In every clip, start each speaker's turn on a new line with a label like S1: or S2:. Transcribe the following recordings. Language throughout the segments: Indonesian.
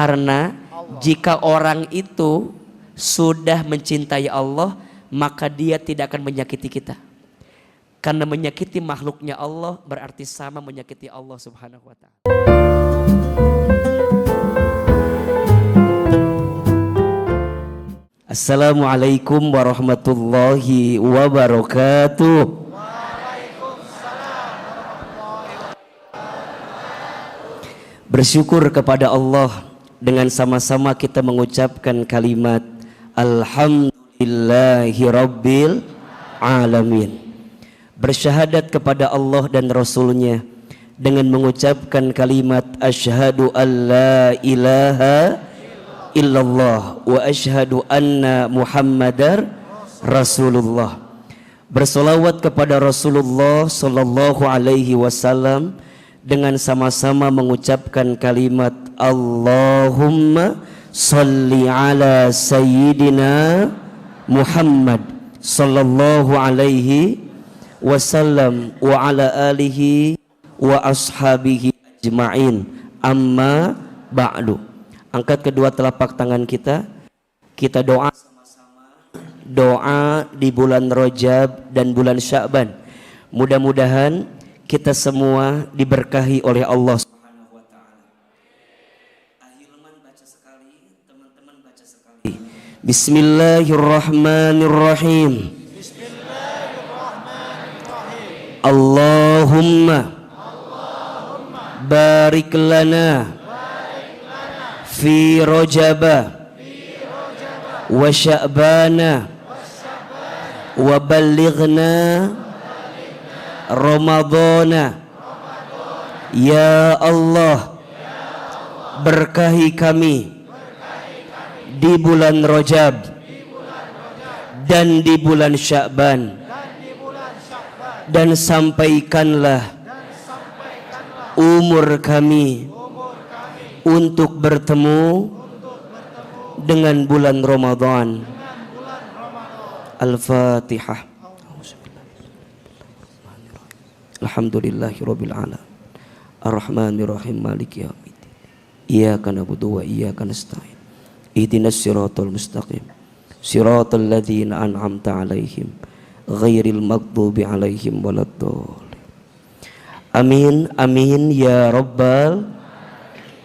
S1: Karena jika orang itu sudah mencintai Allah, maka dia tidak akan menyakiti kita. Karena menyakiti makhluknya Allah berarti sama menyakiti Allah Subhanahu wa ta'ala. Assalamualaikum warahmatullahi wabarakatuh. Bersyukur kepada Allah dengan sama-sama kita mengucapkan kalimat Alhamdulillahi Rabbil Alamin. Bersyahadat kepada Allah dan Rasulnya dengan mengucapkan kalimat Asyhadu an la ilaha illallah wa asyhadu anna Muhammadar Rasulullah. Bersolawat kepada Rasulullah sallallahu alaihi wasallam dengan sama-sama mengucapkan kalimat Allahumma salli ala sayyidina Muhammad sallallahu alaihi wasallam wa ala alihi wa ashabihi ajma'in, amma ba'du. Angkat kedua telapak tangan kita, kita doa sama-sama, doa di bulan Rajab dan bulan Sya'ban. Mudah-mudahan kita semua diberkahi oleh Allah Subhanahu wa ta'ala. Ahilman baca sekali, teman-teman baca sekali. Bismillahirrahmanirrahim. Bismillahirrahmanirrahim. Allahumma barik lana fi Rajaba wa Sya'bana wa ballighna Ramadana. Ya Allah, berkahi kami di bulan Rajab dan di bulan Sya'ban, dan sampaikanlah umur kami untuk bertemu dengan bulan Ramadan. Al-Fatihah. Alhamdulillahirabbil alamin. Arrahmanirrahim maliki yaumiddin. Iyyaka na'budu wa iyyaka nasta'in. Ihdinas siratal mustaqim. Siratal ladzina an'amta 'alaihim ghairil maghdubi 'alaihim waladdallin. Amin amin ya rabbal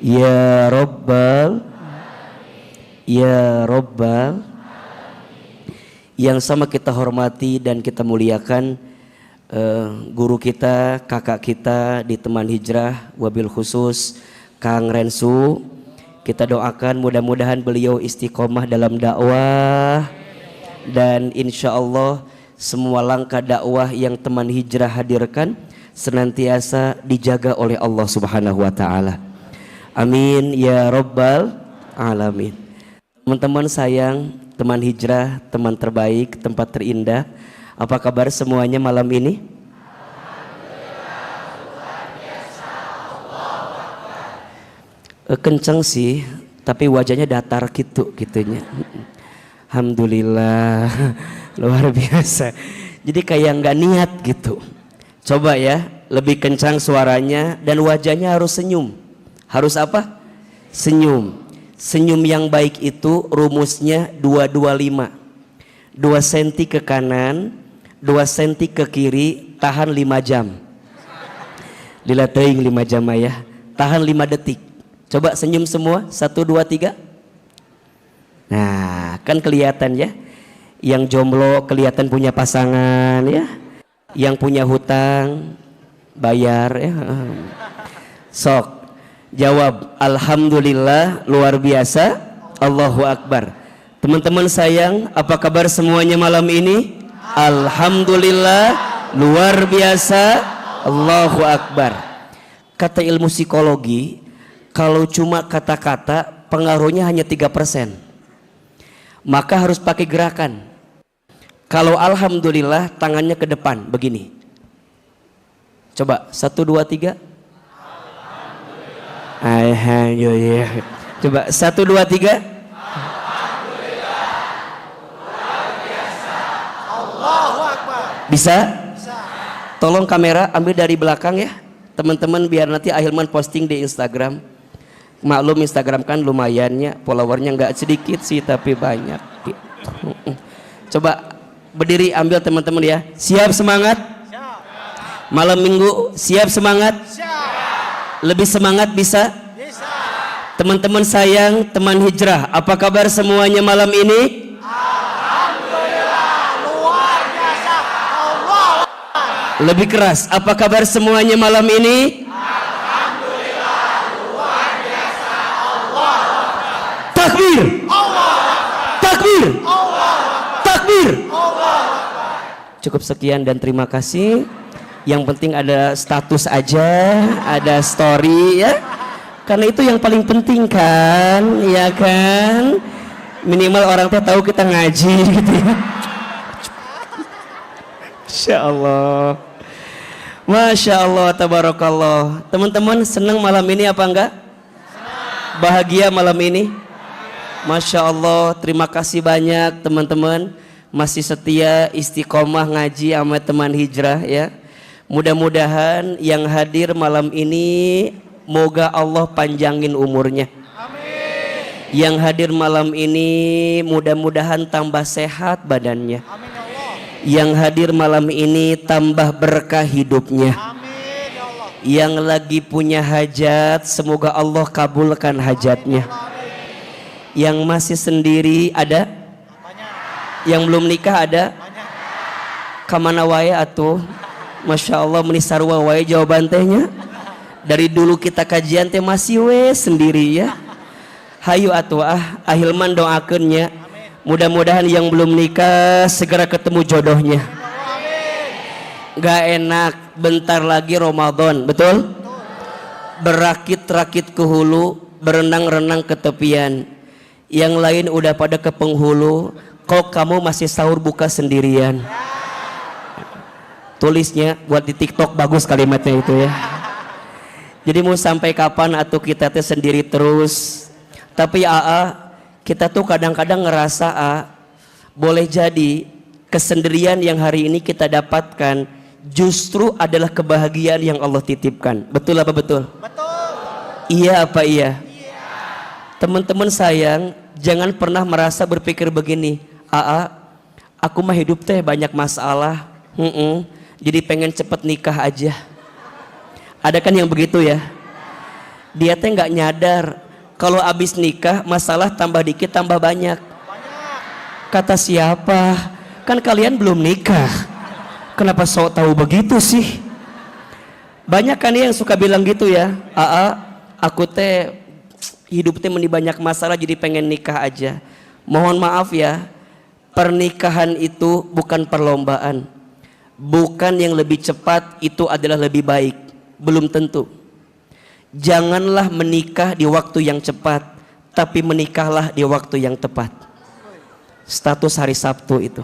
S1: ya rabbal. Yang sama kita hormati dan kita muliakan guru kita, kakak kita di teman hijrah, wabil khusus Kang Rensu. Kita doakan mudah-mudahan beliau istiqomah dalam dakwah, dan insya Allah semua langkah dakwah yang teman hijrah hadirkan senantiasa dijaga oleh Allah Subhanahu wa ta'ala. Amin ya rabbal alamin. Teman-teman sayang, teman hijrah, teman terbaik, tempat terindah, apa kabar semuanya malam ini? Kenceng sih, tapi wajahnya datar gitunya. Alhamdulillah, luar biasa. Jadi kayak nggak niat gitu. Coba ya, lebih kencang suaranya dan wajahnya harus senyum. Harus apa? Senyum. Senyum yang baik itu rumusnya 225. 2 cm ke kanan, 2 cm ke kiri, tahan 5 jam. Lila teuing 5 jam ya. Tahan 5 detik. Coba senyum semua. 1, 2, 3. Nah, kan kelihatan ya. Yang jomblo kelihatan punya pasangan ya. Yang punya hutang bayar ya. Sok jawab alhamdulillah, luar biasa, Allahu Akbar. Teman-teman sayang, apa kabar semuanya malam ini? Alhamdulillah, luar biasa, Allahu Akbar. Kata ilmu psikologi, kalau cuma kata-kata pengaruhnya hanya 3%. Maka harus pakai gerakan. Kalau alhamdulillah tangannya ke depan begini. Coba 1, 2, 3. Alhamdulillah. Coba 1, 2, 3. Alhamdulillah. Luar biasa. Allahu Akbar. Bisa? Bisa. Tolong kamera ambil dari belakang ya. Teman-teman biar nanti Ahilman posting di Instagram. Maklum Instagram kan lumayannya, followernya nggak sedikit sih tapi banyak. Coba berdiri, ambil teman-teman ya. Siap semangat? Malam minggu siap semangat? Lebih semangat bisa? Teman-teman sayang, teman hijrah, apa kabar semuanya malam ini?
S2: Alhamdulillah, luar biasa. Allah.
S1: Lebih keras, apa kabar semuanya malam ini?
S2: Alhamdulillah, luar biasa. Allah.
S1: Takbir!
S2: Allah.
S1: Takbir!
S2: Allah.
S1: Takbir!
S2: Allah.
S1: Cukup sekian dan terima kasih. Yang penting ada status aja, ada story ya. Karena itu yang paling penting kan, ya kan? Minimal orang tuh tahu kita ngaji gitu ya. Masya Allah. Masya Allah, tabarakallah. Teman-teman senang malam ini apa enggak? Bahagia malam ini? Masya Allah, terima kasih banyak teman-teman. Masih setia istiqomah ngaji sama teman hijrah ya. Mudah-mudahan yang hadir malam ini moga Allah panjangin umurnya.
S2: Amin.
S1: Yang hadir malam ini mudah-mudahan tambah sehat badannya.
S2: Amin ya Allah.
S1: Yang hadir malam ini tambah berkah hidupnya.
S2: Amin ya Allah.
S1: Yang lagi punya hajat semoga Allah kabulkan hajatnya. Yang masih sendiri ada?
S2: Banyak.
S1: Yang belum nikah ada?
S2: Banyak.
S1: Kamana wae atuh? Masya Allah menisarwa wae jawaban tehnya. Dari dulu kita kajian teh masih we sendiri ya. Hayu atuh ahilman doakeunnya. Mudah-mudahan yang belum nikah segera ketemu jodohnya. Gak enak bentar lagi Ramadan, betul? Berakit-rakit ke hulu, berenang-renang ke tepian. Yang lain udah pada ke penghulu, kok kamu masih sahur buka sendirian? Tulisnya buat di TikTok, bagus kalimatnya itu ya. Jadi mau sampai kapan atau kita teh sendiri terus? Tapi kita tuh kadang-kadang ngerasa boleh jadi kesendirian yang hari ini kita dapatkan justru adalah kebahagiaan yang Allah titipkan. Betul apa betul?
S2: Betul.
S1: Iya apa iya? Teman-teman sayang, jangan pernah merasa berpikir begini, aku mah hidup teh banyak masalah, jadi pengen cepet nikah aja. Ada kan yang begitu ya? Dia teh nggak nyadar kalau abis nikah masalah tambah dikit tambah banyak. Kata siapa? Kan kalian belum nikah. Kenapa sok tahu begitu sih? Banyak kan yang suka bilang gitu ya. Aku teh hidup teh meni banyak masalah jadi pengen nikah aja. Mohon maaf ya, pernikahan itu bukan perlombaan. Bukan yang lebih cepat itu adalah lebih baik. Belum tentu. Janganlah menikah di waktu yang cepat, tapi menikahlah di waktu yang tepat. Status hari Sabtu itu.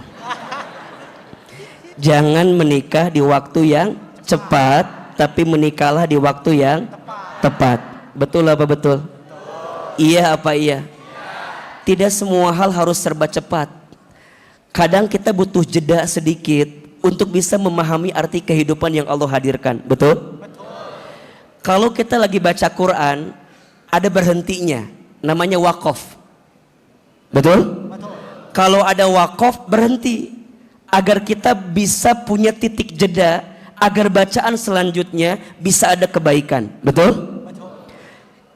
S1: Jangan menikah di waktu yang cepat, tapi menikahlah di waktu yang tepat. Betul apa betul? Iya apa iya? Tidak semua hal harus serba cepat. Kadang kita butuh jeda sedikit untuk bisa memahami arti kehidupan yang Allah hadirkan. Betul? Kalau kita lagi baca Quran, ada berhentinya, namanya wakaf. Betul? Kalau ada wakaf, berhenti agar kita bisa punya titik jeda, agar bacaan selanjutnya bisa ada kebaikan. Betul?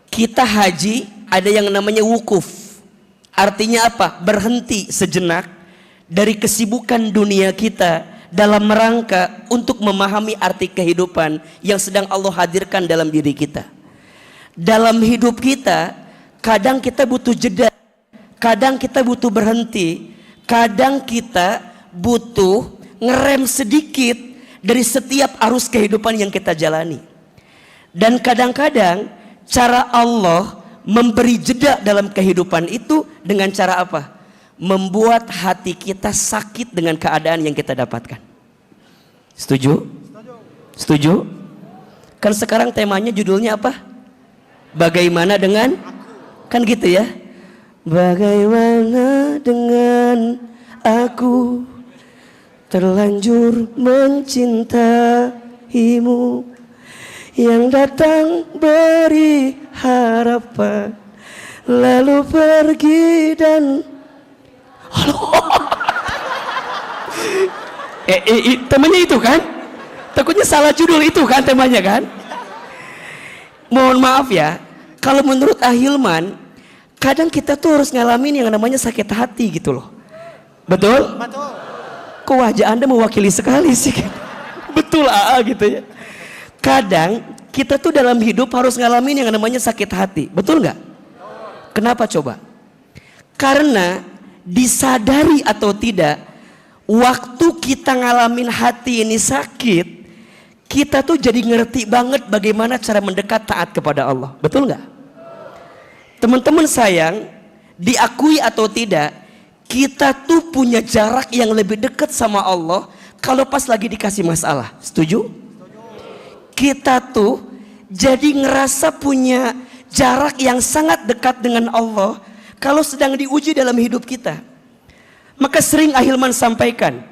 S1: Kita haji ada yang namanya wukuf. Artinya apa? Berhenti sejenak dari kesibukan dunia kita dalam rangka untuk memahami arti kehidupan yang sedang Allah hadirkan dalam diri kita. Dalam hidup kita, kadang kita butuh jeda, kadang kita butuh berhenti, kadang kita butuh ngerem sedikit dari setiap arus kehidupan yang kita jalani. Dan kadang-kadang cara Allah memberi jeda dalam kehidupan itu dengan cara apa? Membuat hati kita sakit dengan keadaan yang kita dapatkan. Setuju? Setuju? Kan sekarang temanya judulnya apa? Bagaimana dengan? Kan gitu ya? Bagaimana dengan aku terlanjur mencintaimu yang datang beri harapan lalu pergi dan temanya itu kan? Takutnya salah judul itu kan temanya kan? Mohon maaf ya, kalau menurut Ahilman, kadang kita tuh harus ngalamin yang namanya sakit hati gitu loh. Betul?
S2: Betul.
S1: Kok wajah Anda mewakili sekali sih? Betul gitu ya. Kadang kita tuh dalam hidup harus ngalamin yang namanya sakit hati. Betul nggak? Kenapa coba? Karena disadari atau tidak, waktu kita ngalamin hati ini sakit, kita tuh jadi ngerti banget bagaimana cara mendekat taat kepada Allah. Betul nggak? Teman-teman sayang, diakui atau tidak, kita tuh punya jarak yang lebih dekat sama Allah kalau pas lagi dikasih masalah. Setuju? Kita tuh jadi ngerasa punya jarak yang sangat dekat dengan Allah kalau sedang diuji dalam hidup kita. Maka sering Ahilman sampaikan,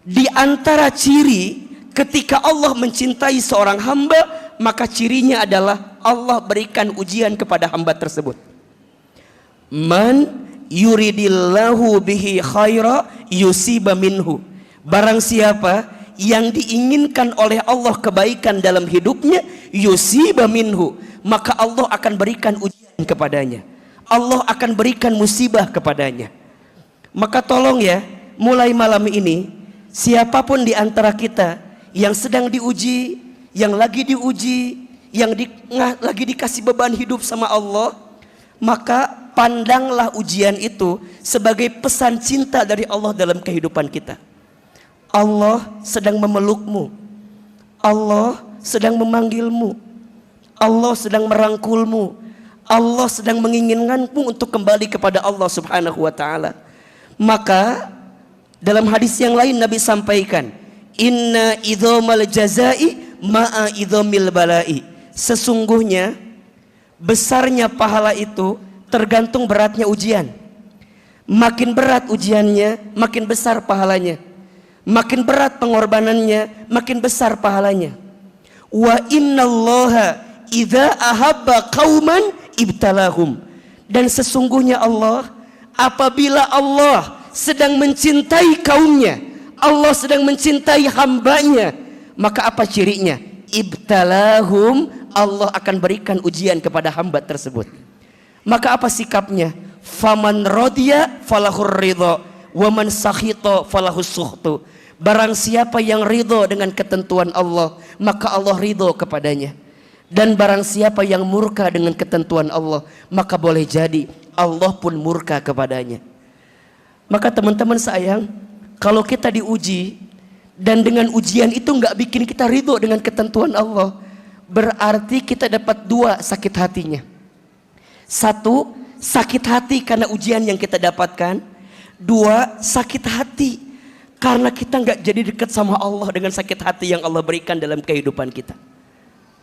S1: di antara ciri ketika Allah mencintai seorang hamba, maka cirinya adalah Allah berikan ujian kepada hamba tersebut. Man yuridillahu bihi khaira yusiba minhu. Barang siapa yang diinginkan oleh Allah kebaikan dalam hidupnya, yusiba minhu, maka Allah akan berikan ujian kepadanya. Allah akan berikan musibah kepadanya. Maka tolong ya, mulai malam ini, siapapun di antara kita yang sedang diuji, yang lagi diuji, yang lagi dikasih beban hidup sama Allah, maka pandanglah ujian itu sebagai pesan cinta dari Allah dalam kehidupan kita. Allah sedang memelukmu, Allah sedang memanggilmu, Allah sedang merangkulmu, Allah sedang menginginkanmu untuk kembali kepada Allah Subhanahu wa ta'ala. Maka dalam hadis yang lain Nabi sampaikan, inna idhomal jazai ma'a idhomil balai. Sesungguhnya besarnya pahala itu tergantung beratnya ujian. Makin berat ujiannya, makin besar pahalanya. Makin berat pengorbanannya, makin besar pahalanya. Wa innallaha idza ahabba qauman ibtalahum. Dan sesungguhnya Allah, apabila Allah sedang mencintai kaumnya, Allah sedang mencintai hambanya, maka apa cirinya? Ibtalahum, Allah akan berikan ujian kepada hamba tersebut. Maka apa sikapnya? Faman rodiya falahur ridho, waman sakhito falahus sukhtu. Barang siapa yang ridho dengan ketentuan Allah, maka Allah ridho kepadanya. Dan barang siapa yang murka dengan ketentuan Allah, maka boleh jadi Allah pun murka kepadanya. Maka teman-teman sayang, kalau kita diuji dan dengan ujian itu nggak bikin kita ridho dengan ketentuan Allah, berarti kita dapat dua sakit hatinya. Satu, sakit hati karena ujian yang kita dapatkan. Dua, sakit hati karena kita nggak jadi dekat sama Allah dengan sakit hati yang Allah berikan dalam kehidupan kita.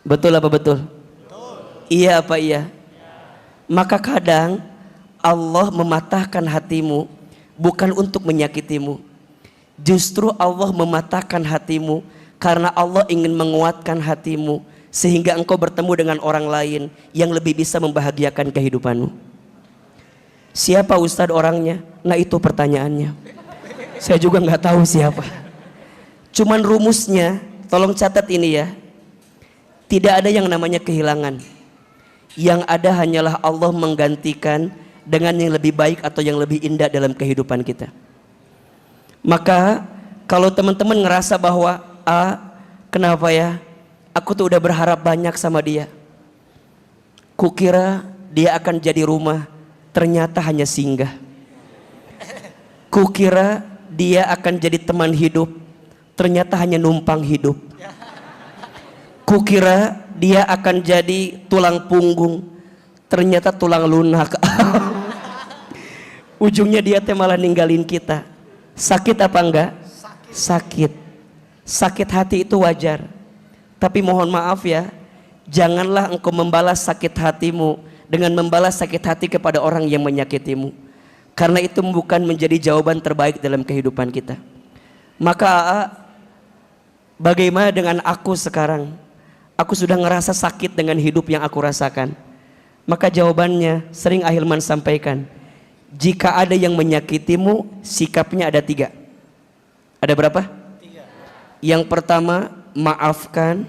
S1: Betul apa betul? Betul. Iya apa iya? Maka kadang Allah mematahkan hatimu bukan untuk menyakitimu. Justru Allah mematahkan hatimu karena Allah ingin menguatkan hatimu sehingga engkau bertemu dengan orang lain yang lebih bisa membahagiakan kehidupanmu. Siapa Ustadz orangnya? Nah itu pertanyaannya. Saya juga nggak tahu siapa. Cuman rumusnya, tolong catat ini ya. Tidak ada yang namanya kehilangan. Yang ada hanyalah Allah menggantikan dengan yang lebih baik atau yang lebih indah dalam kehidupan kita. Maka kalau teman-teman ngerasa bahwa kenapa ya? Aku tuh udah berharap banyak sama dia. Kukira dia akan jadi rumah, ternyata hanya singgah. Kukira dia akan jadi teman hidup, ternyata hanya numpang hidup. Kukira dia akan jadi tulang punggung, ternyata tulang lunak. Ujungnya dia malah ninggalin kita. Sakit apa enggak? Sakit. Sakit hati itu wajar. Tapi mohon maaf ya, janganlah engkau membalas sakit hatimu dengan membalas sakit hati kepada orang yang menyakitimu. Karena itu bukan menjadi jawaban terbaik dalam kehidupan kita. Maka bagaimana dengan aku sekarang? Aku sudah ngerasa sakit dengan hidup yang aku rasakan. Maka jawabannya sering Ahilman sampaikan, jika ada yang menyakitimu, sikapnya ada 3. Ada berapa?
S2: 3.
S1: Yang pertama, maafkan.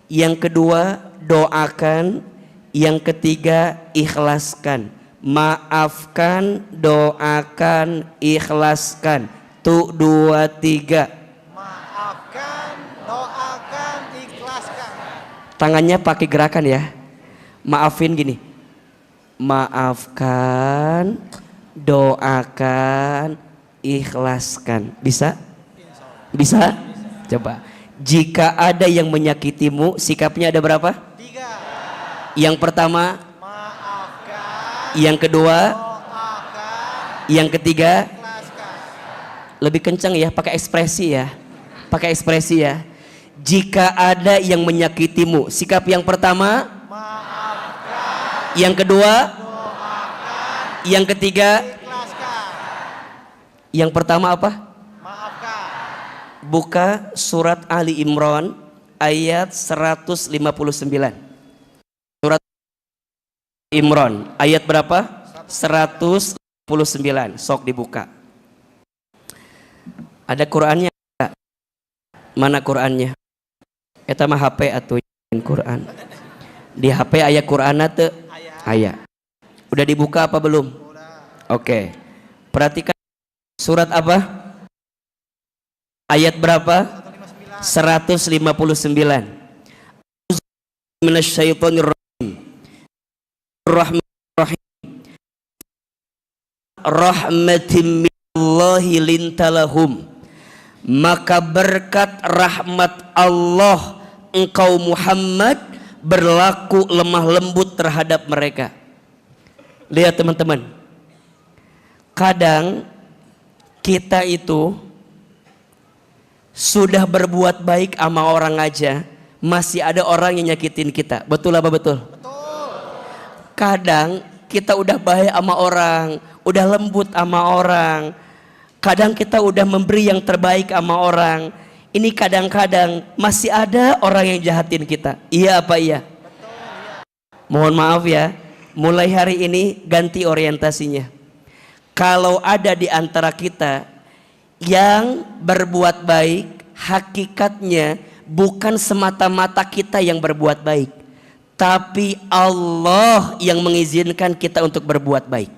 S1: Yang kedua, doakan. Yang ketiga, ikhlaskan. Maafkan, doakan, ikhlaskan. 1, 2, 3.
S2: Maafkan, doakan, ikhlaskan.
S1: Tangannya pakai gerakan ya. Maafin gini. Maafkan, doakan, ikhlaskan. Bisa? Bisa? Coba. Jika ada yang menyakitimu, sikapnya ada berapa?
S2: 3.
S1: Yang pertama,
S2: Maafkan,
S1: yang kedua,
S2: doakan,
S1: yang ketiga.
S2: ikhlaskan.
S1: Lebih kencang ya, pakai ekspresi ya. Pakai ekspresi ya. Jika ada yang menyakitimu, sikap yang pertama,
S2: Maafkan,
S1: yang kedua,
S2: doakan,
S1: yang ketiga.
S2: ikhlaskan.
S1: Yang pertama apa?
S2: Maafkan.
S1: Buka surat Ali Imran ayat 159. Surat Imran ayat berapa? 159. Sok dibuka. Ada Qur'annya enggak? Mana Qur'annya? Eta mah HP atuh Qur'an. Di HP aya Qur'ana teu? Aya. Udah dibuka apa belum? Oke. Perhatikan surat apa? Ayat berapa? 159. Minasyaitonirrajim. Rahmanirrahim. Rahmatim minallahi lintalahum. Maka berkat rahmat Allah engkau Muhammad berlaku lemah lembut terhadap mereka. Lihat teman-teman. Kadang kita itu sudah berbuat baik sama orang aja, masih ada orang yang nyakitin kita. Betul apa betul?
S2: Betul.
S1: Kadang kita udah baik sama orang, udah lembut sama orang. Kadang kita udah memberi yang terbaik sama orang. Ini kadang-kadang masih ada orang yang jahatin kita. Iya apa iya?
S2: Betul, iya.
S1: Mohon maaf ya, mulai hari ini ganti orientasinya. Kalau ada di antara kita yang berbuat baik, hakikatnya bukan semata-mata kita yang berbuat baik, tapi Allah yang mengizinkan kita untuk berbuat baik.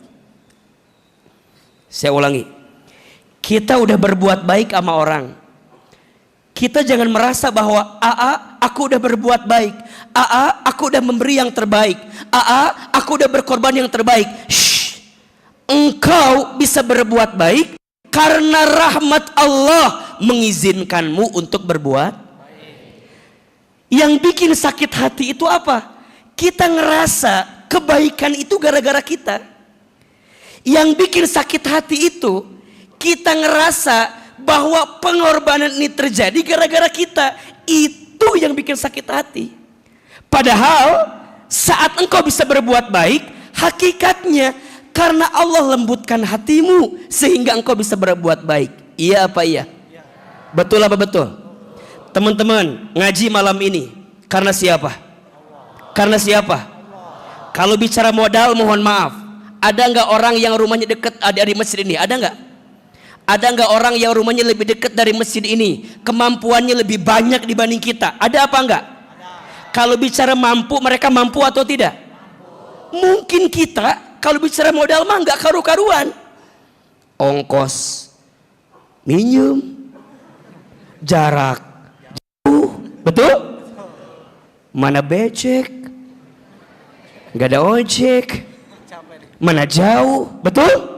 S1: Saya ulangi, kita udah berbuat baik sama orang. Kita jangan merasa bahwa aku udah berbuat baik, aku udah memberi yang terbaik, aku udah berkorban yang terbaik. Shh. Engkau bisa berbuat baik karena rahmat Allah mengizinkanmu untuk berbuat. Yang bikin sakit hati itu apa? Kita ngerasa kebaikan itu gara-gara kita. Yang bikin sakit hati itu kita ngerasa bahwa pengorbanan ini terjadi gara-gara kita. Itu yang bikin sakit hati. Padahal saat engkau bisa berbuat baik, hakikatnya karena Allah lembutkan hatimu sehingga engkau bisa berbuat baik. Iya apa iya? Betul apa betul? Teman-teman ngaji malam ini karena siapa? Karena siapa? Kalau bicara modal mohon maaf, ada nggak orang yang rumahnya dekat dari masjid ini? Ada nggak? Ada nggak orang yang rumahnya lebih dekat dari masjid ini, kemampuannya lebih banyak dibanding kita? Ada apa enggak? Kalau bicara mampu, mereka mampu atau tidak? Mungkin kita kalau bicara modal mah nggak karu-karuan. Ongkos minjem, jarak jauh, betul? Mana becek, nggak ada ojek, mana jauh, betul?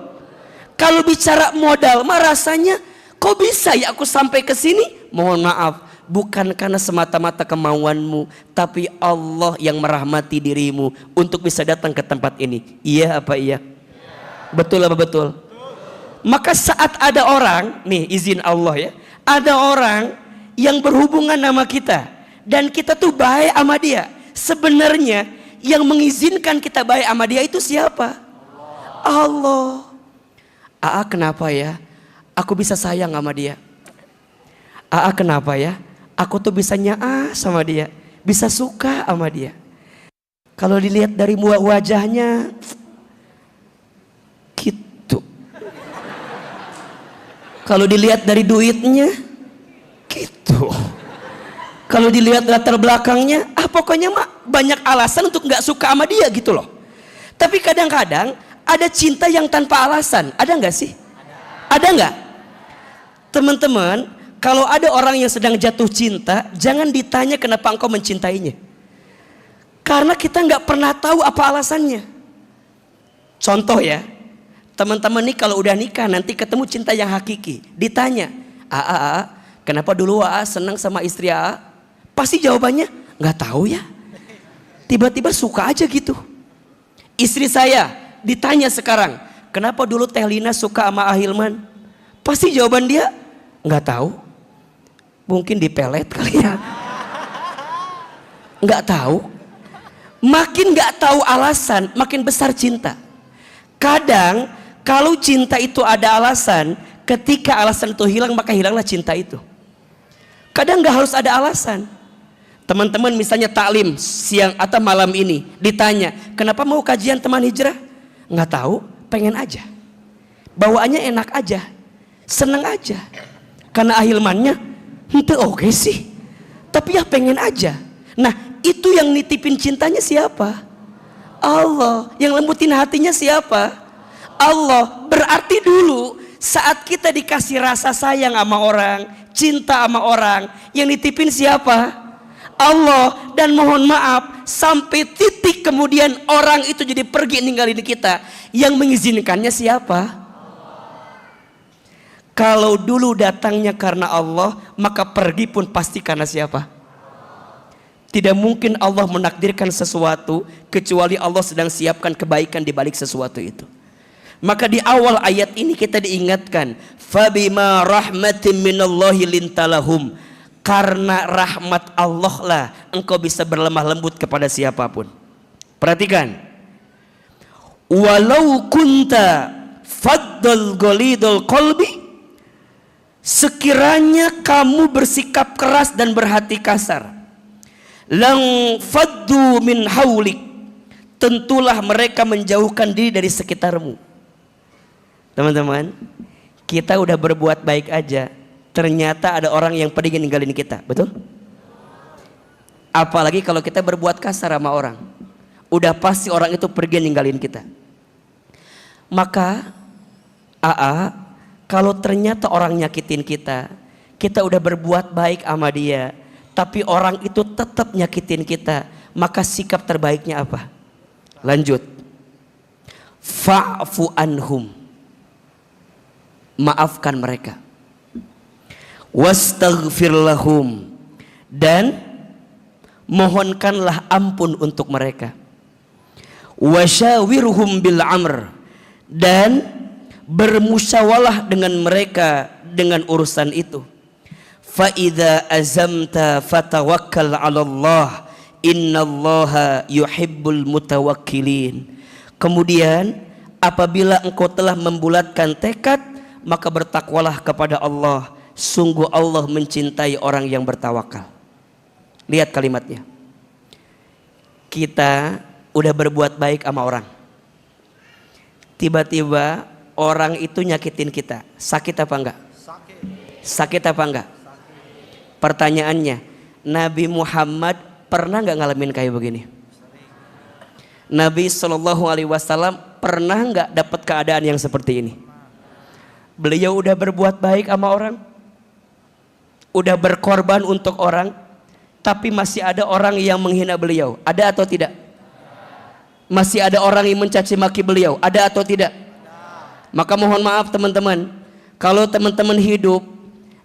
S1: Kalau bicara modal mah rasanya kok bisa ya aku sampai ke sini? Mohon maaf, bukan karena semata-mata kemauanmu, tapi Allah yang merahmati dirimu untuk bisa datang ke tempat ini. Iya apa iya? Betul apa betul? Maka saat ada orang, nih izin Allah ya, ada orang yang berhubungan sama kita dan kita tuh baik sama dia. Sebenarnya yang mengizinkan kita baik sama dia itu siapa? Allah. Kenapa ya? Aku bisa sayang sama dia. Kenapa ya? Aku tuh bisa nyaah sama dia. bisa suka sama dia. Kalau dilihat dari wajahnya gitu. Kalau dilihat dari duitnya gitu. Kalau dilihat latar belakangnya, pokoknya mah banyak alasan untuk nggak suka sama dia gitu loh. Tapi kadang-kadang ada cinta yang tanpa alasan. Ada nggak sih? Ada nggak? Teman-teman, kalau ada orang yang sedang jatuh cinta, jangan ditanya kenapa engkau mencintainya. Karena kita nggak pernah tahu apa alasannya. Contoh ya, teman-teman nih kalau udah nikah nanti ketemu cinta yang hakiki, ditanya, kenapa dulu senang sama istri Pasti jawabannya nggak tahu ya. Tiba-tiba suka aja gitu. Istri saya ditanya sekarang, kenapa dulu Teh Lina suka sama Ahilman? Pasti jawaban dia nggak tahu. Mungkin dipelet kali ya. Nggak tahu. Makin nggak tahu alasan, makin besar cinta. Kadang kalau cinta itu ada alasan, ketika alasan itu hilang maka hilanglah cinta itu. Kadang nggak harus ada alasan. Teman-teman misalnya taklim siang atau malam ini ditanya, kenapa mau kajian teman hijrah? Nggak tahu, pengen aja. Bawaannya enak aja, seneng aja. Karena ahilmannya, itu oke sih. Tapi ya pengen aja. Nah itu yang nitipin cintanya siapa? Allah. Yang lembutin hatinya siapa? Allah. Berarti dulu saat kita dikasih rasa sayang sama orang, cinta sama orang, yang nitipin siapa? Allah. Dan mohon maaf, sampai titik kemudian orang itu jadi pergi ninggalin kita, yang mengizinkannya siapa? Kalau dulu datangnya karena Allah, maka pergi pun pasti karena siapa? Tidak mungkin Allah menakdirkan sesuatu kecuali Allah sedang siapkan kebaikan di balik sesuatu itu. Maka di awal ayat ini kita diingatkan, fabima rahmatin minallahi lintalahum. Karena rahmat Allah lah engkau bisa berlemah lembut kepada siapapun. Perhatikan. Walau kunta faddal ghalidul qalbi, sekiranya kamu bersikap keras dan berhati kasar, lang faddu min haulik, tentulah mereka menjauhkan diri dari sekitarmu. Teman-teman, kita udah berbuat baik aja, ternyata ada orang yang pergi ninggalin kita, betul? Apalagi kalau kita berbuat kasar sama orang, udah pasti orang itu pergi ninggalin kita. Maka kalau ternyata orang nyakitin kita, kita udah berbuat baik sama dia, tapi orang itu tetap nyakitin kita, maka sikap terbaiknya apa? Lanjut. Fa'fu anhum. Maafkan mereka. Wastaghfir lahum. Dan mohonkanlah ampun untuk mereka. Wasyawirhum bil amr. Dan bermusyawarah dengan mereka dengan urusan itu. Fa idza azamta fatawakkal 'ala Allah, innallaha yuhibbul mutawakkilin. Kemudian apabila engkau telah membulatkan tekad, maka bertakwalah kepada Allah, sungguh Allah mencintai orang yang bertawakal. Lihat kalimatnya. Kita udah berbuat baik sama orang, tiba-tiba orang itu nyakitin kita, sakit apa enggak? Sakit apa enggak? Pertanyaannya, Nabi Muhammad pernah nggak ngalamin kayak begini? Nabi SAW pernah nggak dapat keadaan yang seperti ini? Beliau udah berbuat baik sama orang, udah berkorban untuk orang, tapi masih ada orang yang menghina beliau. Ada atau tidak? Masih ada orang yang mencaci maki beliau. Ada atau tidak? Maka mohon maaf teman-teman, kalau teman-teman hidup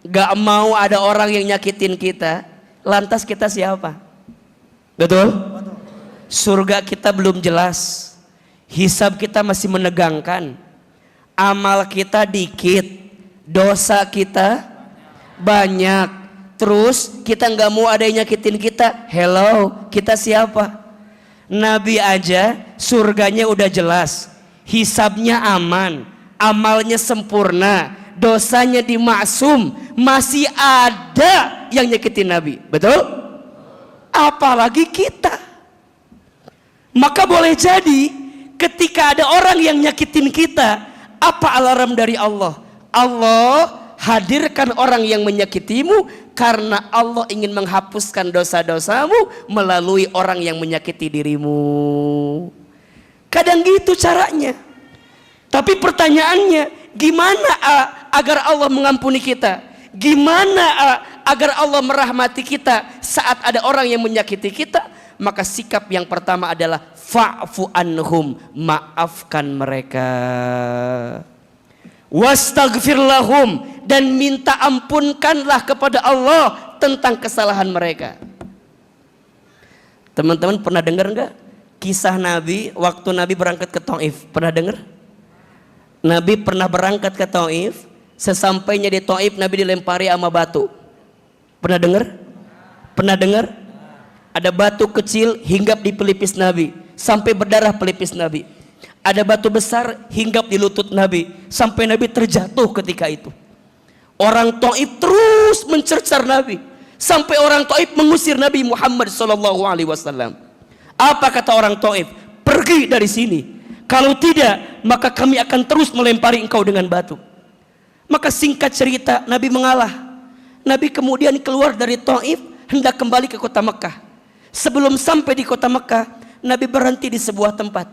S1: gak mau ada orang yang nyakitin kita, lantas kita siapa? Betul? Surga kita belum jelas, hisab kita masih menegangkan, amal kita dikit, dosa kita banyak, terus kita gak mau ada yang nyakitin kita. Hello, kita siapa? Nabi aja surganya udah jelas, hisabnya aman, amalnya sempurna, dosanya dimaksum, masih ada yang nyakitin Nabi. Betul? apalagi kita. Maka boleh jadi ketika ada orang yang nyakitin kita, apa alarm dari Allah? Allah hadirkan orang yang menyakitimu karena Allah ingin menghapuskan dosa-dosamu melalui orang yang menyakiti dirimu. Kadang gitu caranya. Tapi pertanyaannya, gimana agar Allah mengampuni kita? Gimana agar Allah merahmati kita saat ada orang yang menyakiti kita? Maka sikap yang pertama adalah fa'fu anhum, maafkan mereka. Wastaghfir lahum, dan minta ampunkanlah kepada Allah tentang kesalahan mereka. Teman-teman pernah dengar enggak kisah Nabi waktu Nabi berangkat ke Taif? Pernah dengar? Nabi pernah berangkat ke Taif, sesampainya di Taif Nabi dilempari sama batu. Pernah dengar? Pernah dengar? Ada batu kecil hinggap di pelipis Nabi sampai berdarah pelipis Nabi. Ada batu besar hinggap di lutut Nabi sampai Nabi terjatuh ketika itu. Orang Taif terus mencercar Nabi sampai orang Taif mengusir Nabi Muhammad SAW. Apa kata orang Taif? Pergi dari sini. Kalau tidak, maka kami akan terus melempari engkau dengan batu. Maka singkat cerita, Nabi mengalah. Nabi kemudian keluar dari Taif hendak kembali ke kota Mekah. Sebelum sampai di kota Mekah, Nabi berhenti di sebuah tempat.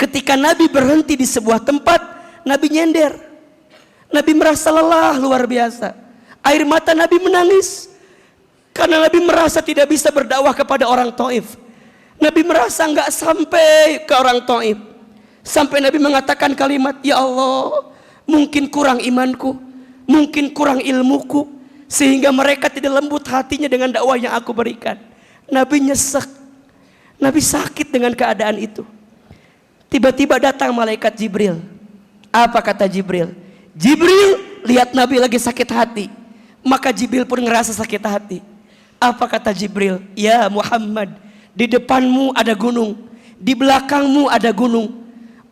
S1: Ketika Nabi berhenti di sebuah tempat, Nabi nyender. Nabi merasa lelah luar biasa. Air mata Nabi menangis karena Nabi merasa tidak bisa berdakwah kepada orang Taif. Nabi merasa nggak sampai ke orang Taif. Sampai Nabi mengatakan kalimat, ya Allah, mungkin kurang imanku, mungkin kurang ilmuku, sehingga mereka tidak lembut hatinya dengan dakwah yang aku berikan. Nabi nyesek, Nabi sakit dengan keadaan itu. Tiba-tiba datang malaikat Jibril. Apa kata Jibril? Jibril lihat Nabi lagi sakit hati, maka Jibril pun ngerasa sakit hati. Apa kata Jibril? Ya Muhammad, di depanmu ada gunung, di belakangmu ada gunung.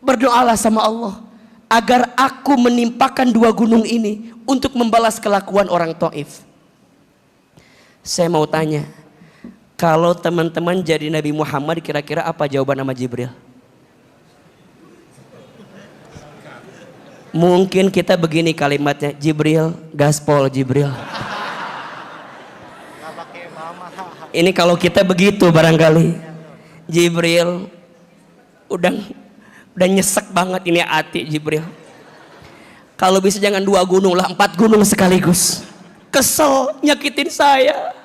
S1: Berdoalah sama Allah agar aku menimpakan dua gunung ini untuk membalas kelakuan orang Taif. Saya mau tanya, kalau teman-teman jadi Nabi Muhammad, kira-kira apa jawaban sama Jibril? Mungkin kita begini kalimatnya, Jibril, gaspol Jibril. Ini kalau kita begitu barangkali, Jibril udah nyesek banget ini hati Jibril. Kalau bisa jangan dua gunung lah, 4 gunung sekaligus. Kesel nyakitin saya.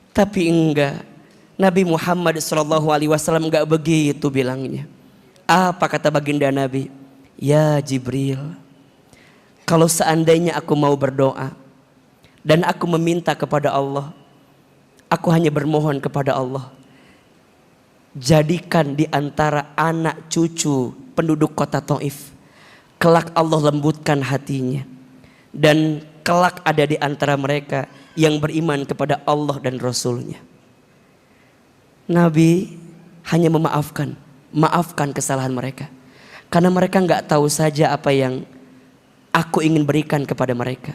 S1: Tapi enggak, Nabi Muhammad SAW enggak begitu bilangnya. Apa kata baginda Nabi? Ya Jibril, kalau seandainya aku mau berdoa dan aku meminta kepada Allah, aku hanya bermohon kepada Allah, jadikan di antara anak cucu penduduk kota Taif, kelak Allah lembutkan hatinya, dan kelak ada di antara mereka yang beriman kepada Allah dan Rasulnya. Nabi hanya maafkan kesalahan mereka, karena mereka nggak tahu saja apa yang aku ingin berikan kepada mereka,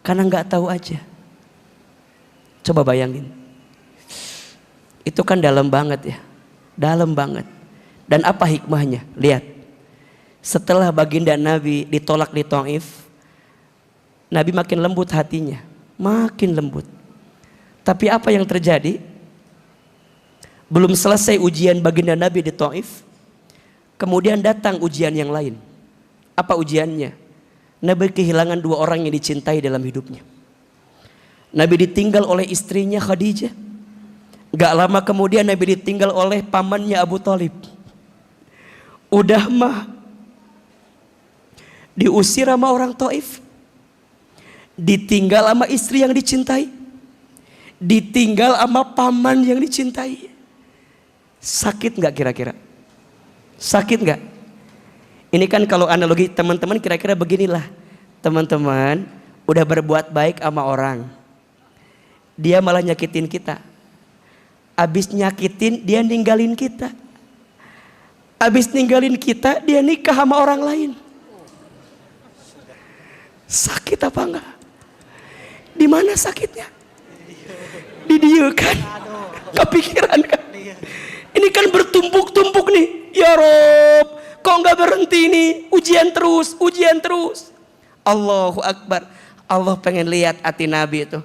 S1: karena nggak tahu aja. Coba bayangin, itu kan dalam banget ya, dalam banget. Dan apa hikmahnya? Lihat, setelah baginda Nabi ditolak di Taif, Nabi makin lembut hatinya, makin lembut. Tapi apa yang terjadi? Belum selesai ujian baginda Nabi di Taif, kemudian datang ujian yang lain. Apa ujiannya? Nabi kehilangan 2 orang yang dicintai dalam hidupnya. Nabi ditinggal oleh istrinya Khadijah. Gak lama kemudian Nabi ditinggal oleh pamannya Abu Thalib. Udah mah diusir sama orang Taif, ditinggal sama istri yang dicintai, ditinggal sama paman yang dicintai. Sakit gak kira-kira? Sakit gak? Ini kan kalau analogi teman-teman kira-kira beginilah. Teman-teman udah berbuat baik sama orang, dia malah nyakitin kita. Abis nyakitin dia ninggalin kita. Abis ninggalin kita dia nikah sama orang lain. Sakit apa enggak? Di mana sakitnya? Di dia kan.
S2: Aduh.
S1: Kepikiran kan.
S2: Iya.
S1: Ini kan bertumpuk-tumpuk nih. Ya Rob, kok nggak berhenti nih? Ujian terus, ujian terus. Allahu Akbar. Allah pengen lihat hati Nabi itu.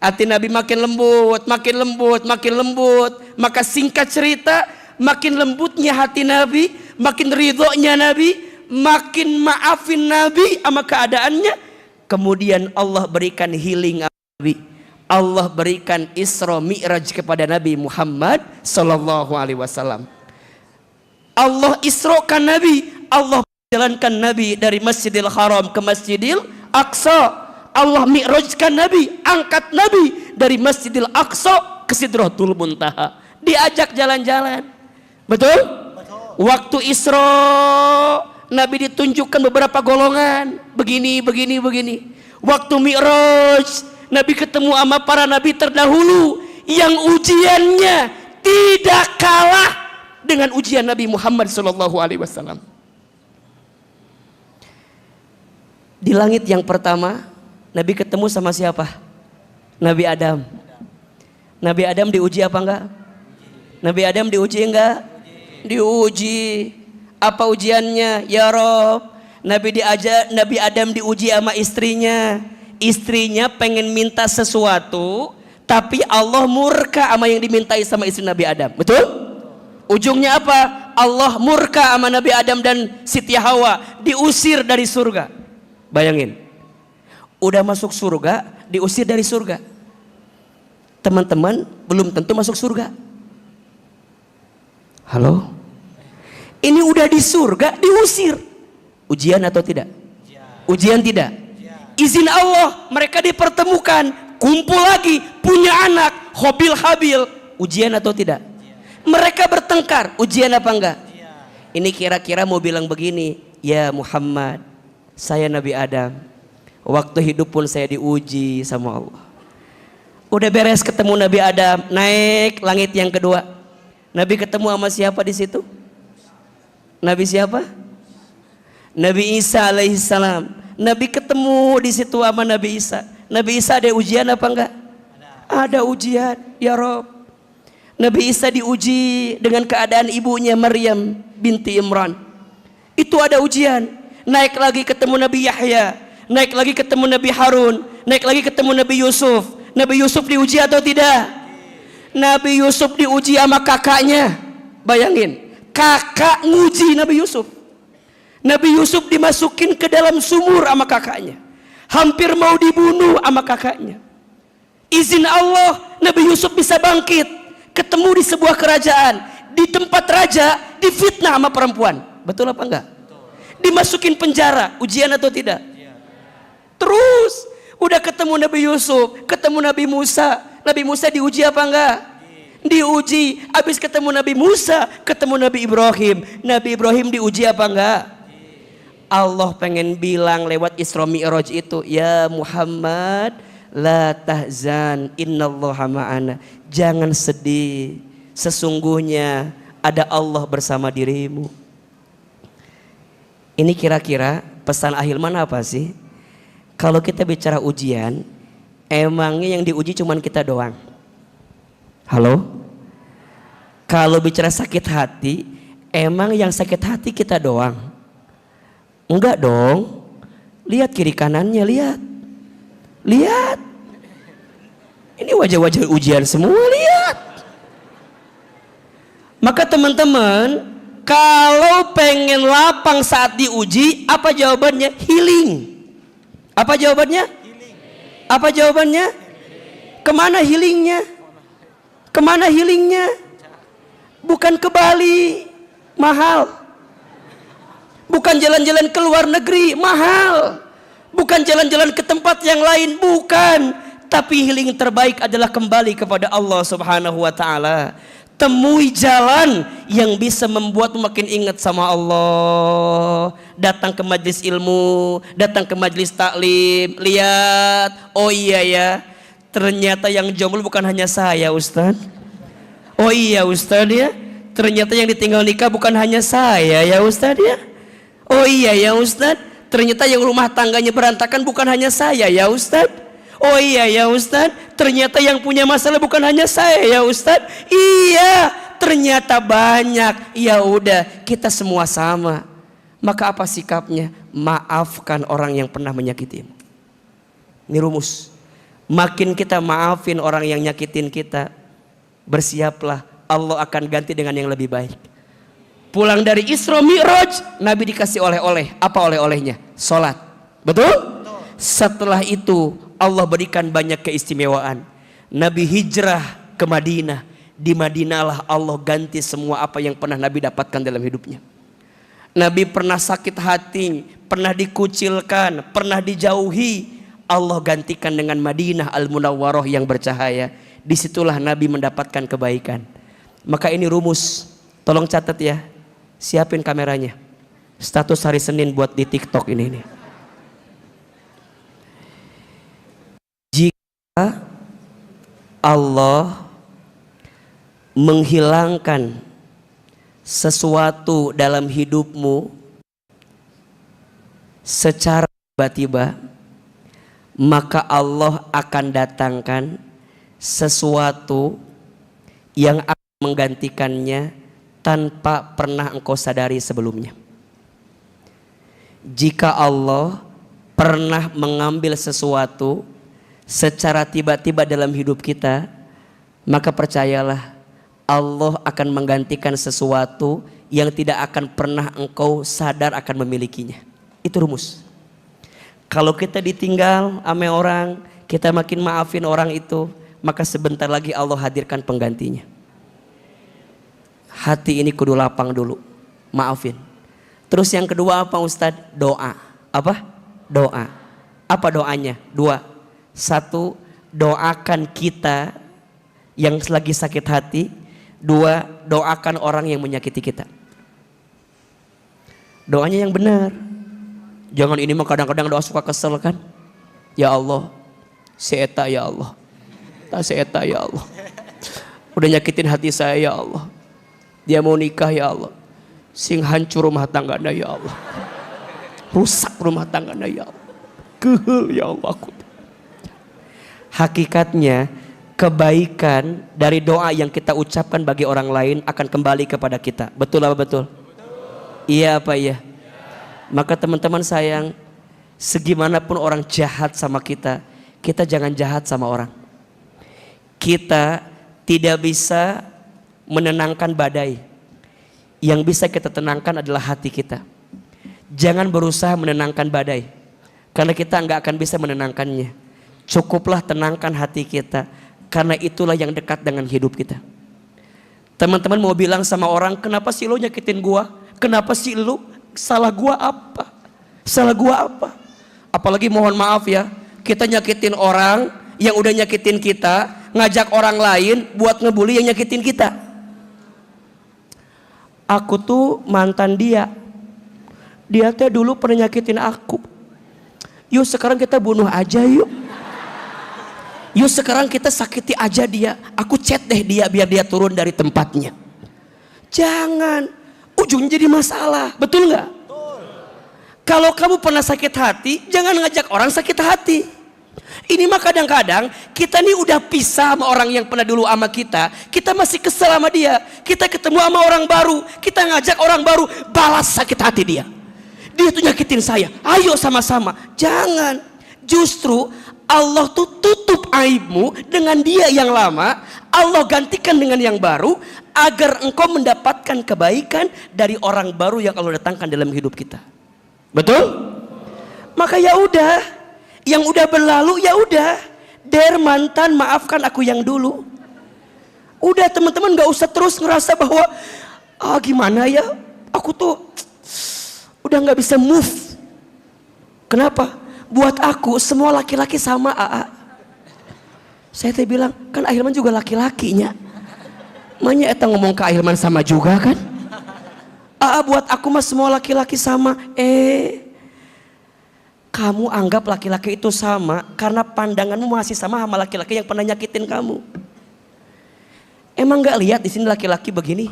S1: Hati Nabi makin lembut, makin lembut, makin lembut. Maka singkat cerita, makin lembutnya hati Nabi, makin ridhonya Nabi, makin maafin Nabi sama keadaannya. Kemudian Allah berikan healing Nabi. Allah berikan Isra Mi'raj kepada Nabi Muhammad sallallahu alaihi wasallam. Allah isrokan Nabi, Allah jalankan Nabi dari Masjidil Haram ke Masjidil Aqsa. Allah mi'rajkan Nabi, angkat Nabi dari Masjidil Aqsa ke Sidratul Muntaha. Diajak jalan-jalan. Betul?
S2: Betul.
S1: Waktu Isra, Nabi ditunjukkan beberapa golongan. Begini, begini, begini. Waktu Mi'raj, Nabi ketemu sama para Nabi terdahulu yang ujiannya tidak kalah dengan ujian Nabi Muhammad SAW. Di langit yang pertama, Nabi ketemu sama siapa? Nabi Adam. Nabi Adam diuji apa enggak? Nabi Adam diuji enggak? Diuji. Apa ujiannya? Ya Rob, Nabi Adam diuji sama istrinya. Istrinya pengen minta sesuatu, tapi Allah murka sama yang dimintai sama istri Nabi Adam. Betul? Ujungnya apa? Allah murka sama Nabi Adam dan Siti Hawa, diusir dari surga. Bayangin. Udah masuk surga, diusir dari surga. Teman-teman belum tentu masuk surga. Halo? Ini udah di surga, diusir. Ujian atau tidak? Ujian tidak? Izin Allah, mereka dipertemukan, kumpul lagi, punya anak, Hobil Habil. Ujian atau tidak? Mereka bertengkar, ujian apa enggak? Ini kira-kira mau bilang begini, ya Muhammad, saya Nabi Adam, waktu hidup pun saya diuji sama Allah. Udah beres ketemu Nabi Adam, naik langit yang kedua. Nabi ketemu sama siapa di situ? Nabi siapa? Nabi Isa alaihissalam. Nabi ketemu di situ sama Nabi Isa. Nabi Isa ada ujian apa enggak? Ada ujian, ya Rob. Nabi Isa diuji dengan keadaan ibunya Maryam binti Imran. Itu ada ujian. Naik lagi ketemu Nabi Yahya. Naik lagi ketemu Nabi Harun. Naik lagi ketemu Nabi Yusuf. Nabi Yusuf diuji atau tidak? Nabi Yusuf diuji sama kakaknya. Bayangin, kakak nguji Nabi Yusuf. Nabi Yusuf dimasukin ke dalam sumur sama kakaknya. Hampir mau dibunuh sama kakaknya. Izin Allah, Nabi Yusuf bisa bangkit. Ketemu di sebuah kerajaan. Di tempat raja difitnah sama perempuan. Betul apa enggak? Dimasukin penjara. Ujian atau tidak? Terus udah ketemu Nabi Yusuf, ketemu Nabi Musa. Nabi Musa diuji apa enggak? Diuji. Habis ketemu Nabi Musa, ketemu Nabi Ibrahim. Nabi Ibrahim diuji apa enggak? Allah pengen bilang lewat Isra Mi'raj itu, ya Muhammad, la tahzan, innallaha ma'ana. Jangan sedih, sesungguhnya ada Allah bersama dirimu. Ini kira-kira pesan Ahilman apa sih? Kalau kita bicara ujian, emangnya yang diuji cuman kita doang? Halo? Kalau bicara sakit hati, emang yang sakit hati kita doang? Enggak dong. Lihat kiri kanannya, lihat. Lihat. Ini wajah-wajah ujian semua, lihat. Maka teman-teman, kalau pengen lapang saat diuji, apa jawabannya? Healing. Apa jawabannya? Apa jawabannya? Kemana healingnya? Kemana healingnya? Bukan ke Bali, mahal. Bukan jalan-jalan ke luar negeri, mahal. Bukan jalan-jalan ke tempat yang lain, bukan. Tapi healing terbaik adalah kembali kepada Allah Subhanahu wa taala. Temui jalan yang bisa membuatmu makin ingat sama Allah. Datang ke majlis ilmu, datang ke majlis taklim, lihat, oh iya ya, ternyata yang jomblo bukan hanya saya, Ustaz. Oh iya Ustaz ya, ternyata yang ditinggal nikah bukan hanya saya ya Ustaz ya. Oh iya ya Ustaz, ternyata yang rumah tangganya berantakan bukan hanya saya ya Ustaz. Oh iya ya Ustadz, ternyata yang punya masalah bukan hanya saya ya Ustadz. Iya, ternyata banyak. Ya udah, kita semua sama. Maka apa sikapnya? Maafkan orang yang pernah menyakitimu. Ini rumus. Makin kita maafin orang yang nyakitin kita, bersiaplah Allah akan ganti dengan yang lebih baik. Pulang dari Isra Mi'raj, Nabi dikasih oleh-oleh. Apa oleh-olehnya? Salat. Betul? Setelah itu Allah berikan banyak keistimewaan. Nabi hijrah ke Madinah. Di Madinah lah Allah ganti semua apa yang pernah Nabi dapatkan dalam hidupnya. Nabi pernah sakit hati, pernah dikucilkan, pernah dijauhi. Allah gantikan dengan Madinah Al-Munawwarah yang bercahaya. Disitulah Nabi mendapatkan kebaikan. Maka ini rumus. Tolong catat ya. Siapin kameranya. Status hari Senin buat di TikTok ini. Jika Allah menghilangkan sesuatu dalam hidupmu secara tiba-tiba, maka Allah akan datangkan sesuatu yang akan menggantikannya tanpa pernah engkau sadari sebelumnya. Jika Allah pernah mengambil sesuatu secara tiba-tiba dalam hidup kita, maka percayalah Allah akan menggantikan sesuatu yang tidak akan pernah engkau sadar akan memilikinya. Itu rumus. Kalau kita ditinggal sama orang, kita makin maafin orang itu, maka sebentar lagi Allah hadirkan penggantinya. Hati ini kudu lapang dulu, maafin. Terus yang kedua apa Ustadz? Doa. Apa? Doa. Apa doanya? Dua. Satu, doakan kita yang lagi sakit hati. Dua, doakan orang yang menyakiti kita. Doanya yang benar. Jangan ini mah kadang-kadang doa suka kesel kan. Ya Allah, si eta ya Allah, tak si eta ya Allah, udah nyakitin hati saya ya Allah. Dia mau nikah ya Allah, sing hancur rumah tangganya ya Allah, rusak rumah tangganya ya Allah, kehel ya Allah aku. Hakikatnya kebaikan dari doa yang kita ucapkan bagi orang lain akan kembali kepada kita. Betul apa betul? Iya apa iya? Maka teman-teman sayang, segimanapun orang jahat sama kita, kita jangan jahat sama orang. Kita tidak bisa menenangkan badai. Yang bisa kita tenangkan adalah hati kita. Jangan berusaha menenangkan badai, karena kita nggak akan bisa menenangkannya. Cukuplah tenangkan hati kita, karena itulah yang dekat dengan hidup kita. Teman-teman mau bilang sama orang, kenapa sih lo nyakitin gua? Kenapa sih lo? Salah gua apa? Salah gua apa? Apalagi mohon maaf ya, kita nyakitin orang yang udah nyakitin kita, ngajak orang lain buat ngebully yang nyakitin kita. Aku tuh mantan dia. Dia teh dulu pernah nyakitin aku. Yuk sekarang kita bunuh aja yuk. Yuk sekarang kita sakiti aja dia. Aku chat deh dia biar dia turun dari tempatnya. Jangan. Ujungnya jadi masalah, betul nggak? Kalau kamu pernah sakit hati, jangan ngajak orang sakit hati. Ini mah kadang-kadang kita nih udah pisah sama orang yang pernah dulu sama kita masih kesel sama dia. Kita ketemu sama orang baru, kita ngajak orang baru balas sakit hati dia. Dia tuh nyakitin saya, ayo sama-sama. Jangan, justru Allah tuh tutup aibmu dengan dia yang lama, Allah gantikan dengan yang baru agar engkau mendapatkan kebaikan dari orang baru yang Allah datangkan dalam hidup kita. Betul? Maka ya udah, yang udah berlalu ya udah. Der mantan, maafkan aku yang dulu. Udah teman-teman nggak usah terus ngerasa bahwa gimana ya, aku tuh udah nggak bisa move. Kenapa? Buat aku semua laki-laki sama AA. Saya teh bilang, kan Ahilman juga laki-lakinya. Makanya eta ngomong ke Ahilman sama juga kan. Buat aku mah semua laki-laki sama. Kamu anggap laki-laki itu sama karena pandanganmu masih sama laki-laki yang pernah nyakitin kamu. Emang gak lihat di sini laki-laki begini?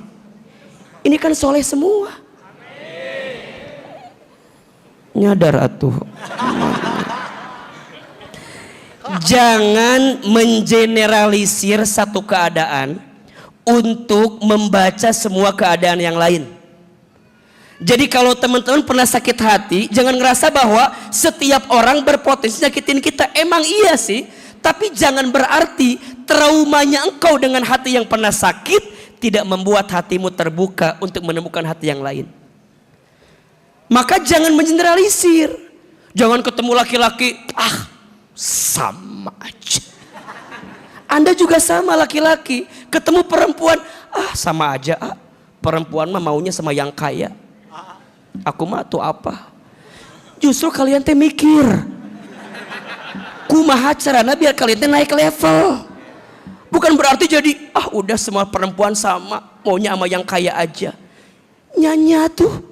S1: Ini kan soleh semua. Nyadar atuh. Jangan mengeneralisir satu keadaan untuk membaca semua keadaan yang lain. Jadi kalau teman-teman pernah sakit hati, jangan ngerasa bahwa setiap orang berpotensi nyakitin kita. Emang iya sih, tapi jangan berarti traumanya engkau dengan hati yang pernah sakit tidak membuat hatimu terbuka untuk menemukan hati yang lain. Maka jangan mengeneralisir. Jangan ketemu laki-laki, sama aja. Anda juga sama laki-laki, ketemu perempuan, sama aja. Perempuan mah maunya sama yang kaya. Aku mah tuh apa? Justru kalian teh mikir, kumaha carana biar kalian teh naik level. Bukan berarti jadi udah semua perempuan sama, maunya sama yang kaya aja. Nyanya tuh.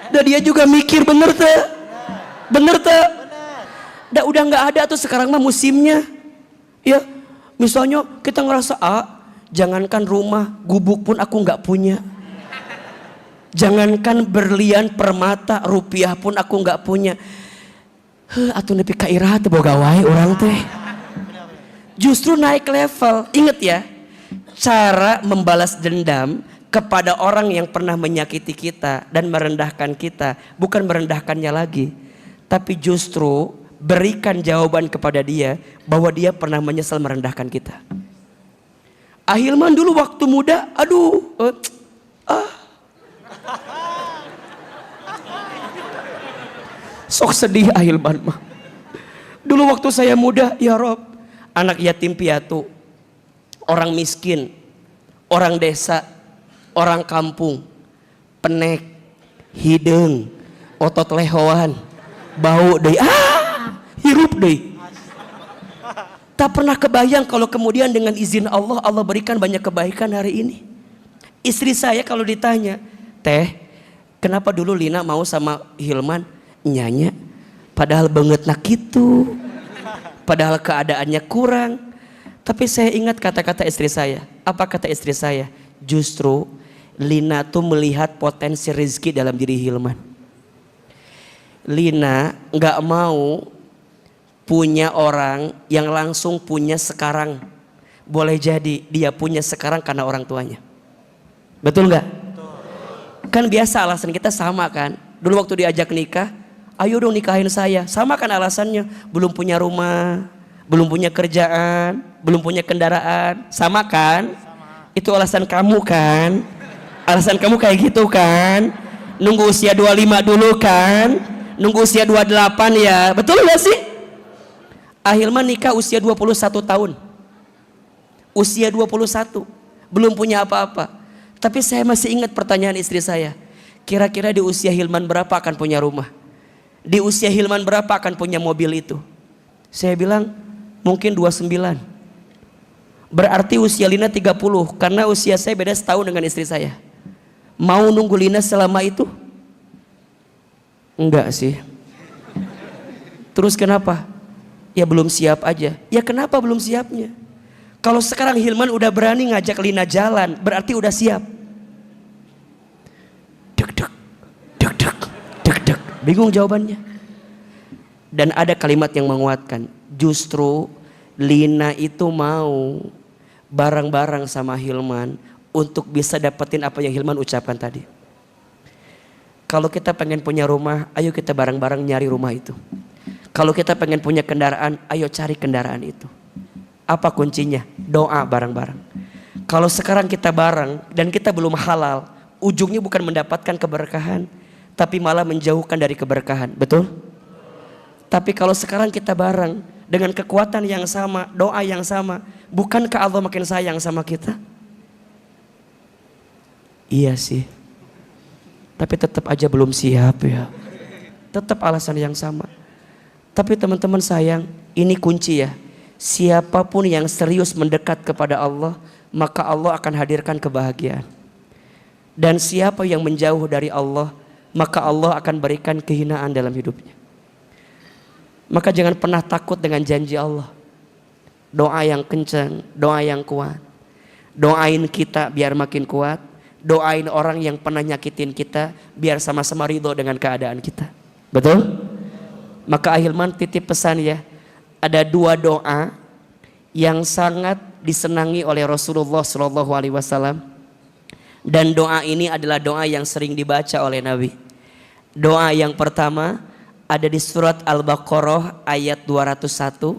S1: Dan dia juga mikir, bener teh? Bener teh? Udah nggak ada tuh sekarang mah musimnya. Ya, misalnya kita ngerasa jangankan rumah, gubuk pun aku nggak punya. Jangankan berlian, permata, rupiah pun aku nggak punya. Atuh nepi ka iraha teu boga wae urang teh. Justru naik level. Ingat ya, cara membalas dendam kepada orang yang pernah menyakiti kita dan merendahkan kita, bukan merendahkannya lagi, tapi justru berikan jawaban kepada dia bahwa dia pernah menyesal merendahkan kita. Ahilman dulu waktu muda, sok sedih Ahilman mah. Dulu waktu saya muda, ya Rob, anak yatim piatu, orang miskin, orang desa, orang kampung, penek, hidung, otot lehoan, bau deh, hirup deh. Tak pernah kebayang kalau kemudian dengan izin Allah, Allah berikan banyak kebaikan hari ini. Istri saya kalau ditanya, teh, kenapa dulu Lina mau sama Hilman? Nyanya, padahal banget nak gitu, padahal keadaannya kurang. Tapi saya ingat kata-kata istri saya. Apa kata istri saya? Justru Lina tuh melihat potensi rezeki dalam diri Hilman. Lina nggak mau punya orang yang langsung punya sekarang. Boleh jadi dia punya sekarang karena orang tuanya. Betul nggak? Kan biasa alasan kita sama kan. Dulu waktu diajak nikah, ayo dong nikahin saya. Sama kan alasannya, belum punya rumah, belum punya kerjaan, belum punya kendaraan. Sama kan? Sama. Itu alasan kamu kan? Alasan kamu kayak gitu kan? Nunggu usia 25 dulu kan? Nunggu usia 28 ya. Betul gak sih? Ahilman nikah usia 21 tahun. Usia 21. Belum punya apa-apa. Tapi saya masih ingat pertanyaan istri saya. Kira-kira di usia Hilman berapa akan punya rumah? Di usia Hilman berapa akan punya mobil itu? Saya bilang mungkin 29. Berarti usia Lina 30. Karena usia saya beda setahun dengan istri saya. Mau nunggu Lina selama itu? Enggak sih. Terus kenapa? Ya belum siap aja. Ya kenapa belum siapnya? Kalau sekarang Hilman udah berani ngajak Lina jalan, berarti udah siap. Dek dek, dek dek, dek dek. Bingung jawabannya. Dan ada kalimat yang menguatkan. Justru Lina itu mau bareng-bareng sama Hilman untuk bisa dapetin apa yang Hilman ucapkan tadi. Kalau kita pengen punya rumah, ayo kita bareng-bareng nyari rumah itu. Kalau kita pengen punya kendaraan, ayo cari kendaraan itu. Apa kuncinya? Doa bareng-bareng. Kalau sekarang kita bareng dan kita belum halal, ujungnya bukan mendapatkan keberkahan, tapi malah menjauhkan dari keberkahan. Betul? Tapi kalau sekarang kita bareng dengan kekuatan yang sama, doa yang sama, bukankah Allah makin sayang sama kita? Iya sih. Tapi tetap aja belum siap ya. Tetap alasan yang sama. Tapi teman-teman sayang, ini kunci ya. Siapapun yang serius mendekat kepada Allah, maka Allah akan hadirkan kebahagiaan. Dan siapa yang menjauh dari Allah, maka Allah akan berikan kehinaan dalam hidupnya. Maka jangan pernah takut dengan janji Allah. Doa yang kencang, doa yang kuat. Doain kita biar makin kuat. Doain orang yang pernah nyakitin kita biar sama-sama ridho dengan keadaan kita. Betul? Maka Ahilman titip pesan ya, ada dua doa yang sangat disenangi oleh Rasulullah SAW, dan doa ini adalah doa yang sering dibaca oleh Nabi. Doa yang pertama ada di surat Al-Baqarah ayat 201.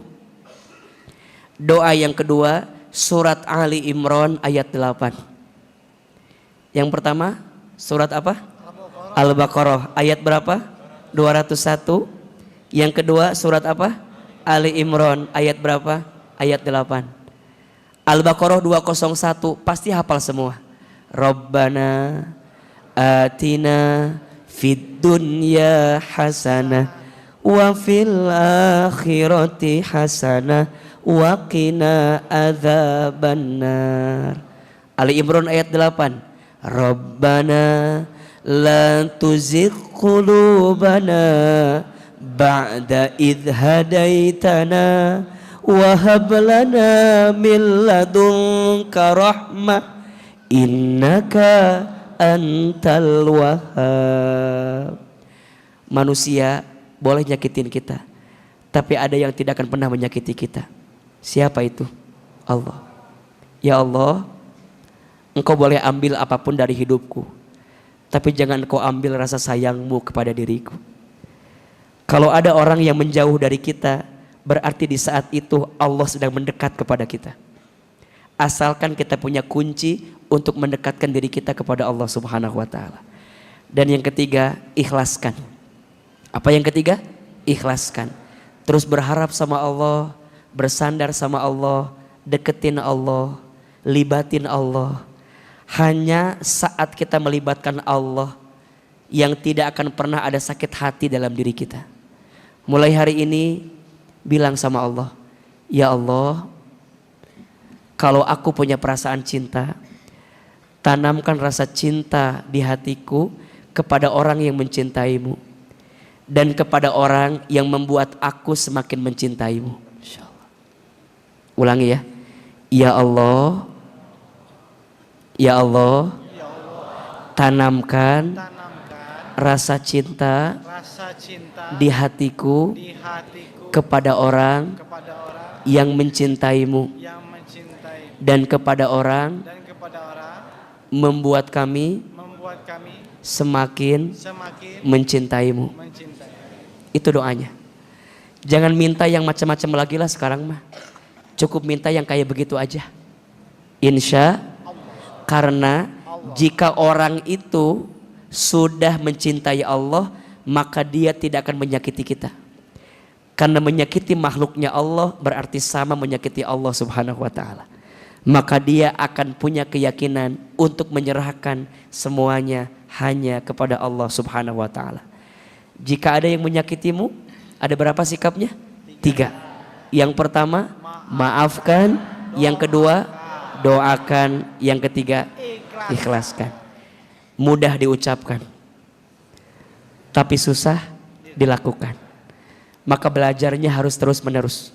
S1: Doa yang kedua surat Ali Imran ayat 8. Yang pertama surat apa? Al-Baqarah ayat berapa? 201. Yang kedua surat apa? Ali Imran ayat berapa? Ayat 8. Al-Baqarah 201 pasti hafal semua. Rabbana atina fid dunya hasanah wa fil akhirati hasanah wa qina adzabannar. Ali Imran ayat 8. Rabbana la tuzigh qulubana ba'da idh hadaitana wa hab lana min ladunka rahmah innaka antal wahhab. Manusia boleh nyakitin kita, tapi ada yang tidak akan pernah menyakiti kita. Siapa itu? Allah. Ya Allah, Engkau boleh ambil apapun dari hidupku, tapi jangan Engkau ambil rasa sayangmu kepada diriku. Kalau ada orang yang menjauh dari kita, berarti di saat itu Allah sedang mendekat kepada kita. Asalkan kita punya kunci untuk mendekatkan diri kita kepada Allah Subhanahu wa taala. Dan yang ketiga, ikhlaskan. Apa yang ketiga? Ikhlaskan. Terus berharap sama Allah, bersandar sama Allah, deketin Allah, libatin Allah. Hanya saat kita melibatkan Allah yang tidak akan pernah ada sakit hati dalam diri kita. Mulai hari ini bilang sama Allah, ya Allah, kalau aku punya perasaan cinta, tanamkan rasa cinta di hatiku kepada orang yang mencintaimu dan kepada orang yang membuat aku semakin mencintaimu. InsyaAllah. Ulangi ya. Ya Allah, ya Allah, tanamkan rasa cinta di hatiku kepada orang yang mencintaimu dan kepada orang membuat kami semakin mencintaimu. Itu doanya. Jangan minta yang macam-macam lagi lah sekarang mah. Cukup minta yang kayak begitu aja. Insya karena jika orang itu sudah mencintai Allah, maka dia tidak akan menyakiti kita. Karena menyakiti makhluknya Allah berarti sama menyakiti Allah Subhanahu wa taala. Maka dia akan punya keyakinan untuk menyerahkan semuanya hanya kepada Allah Subhanahu wa taala. Jika ada yang menyakitimu, ada berapa sikapnya? 3. Yang pertama, maafkan. Yang kedua, doakan. Yang ketiga, ikhlaskan. Mudah diucapkan, tapi susah dilakukan. Maka belajarnya harus terus menerus.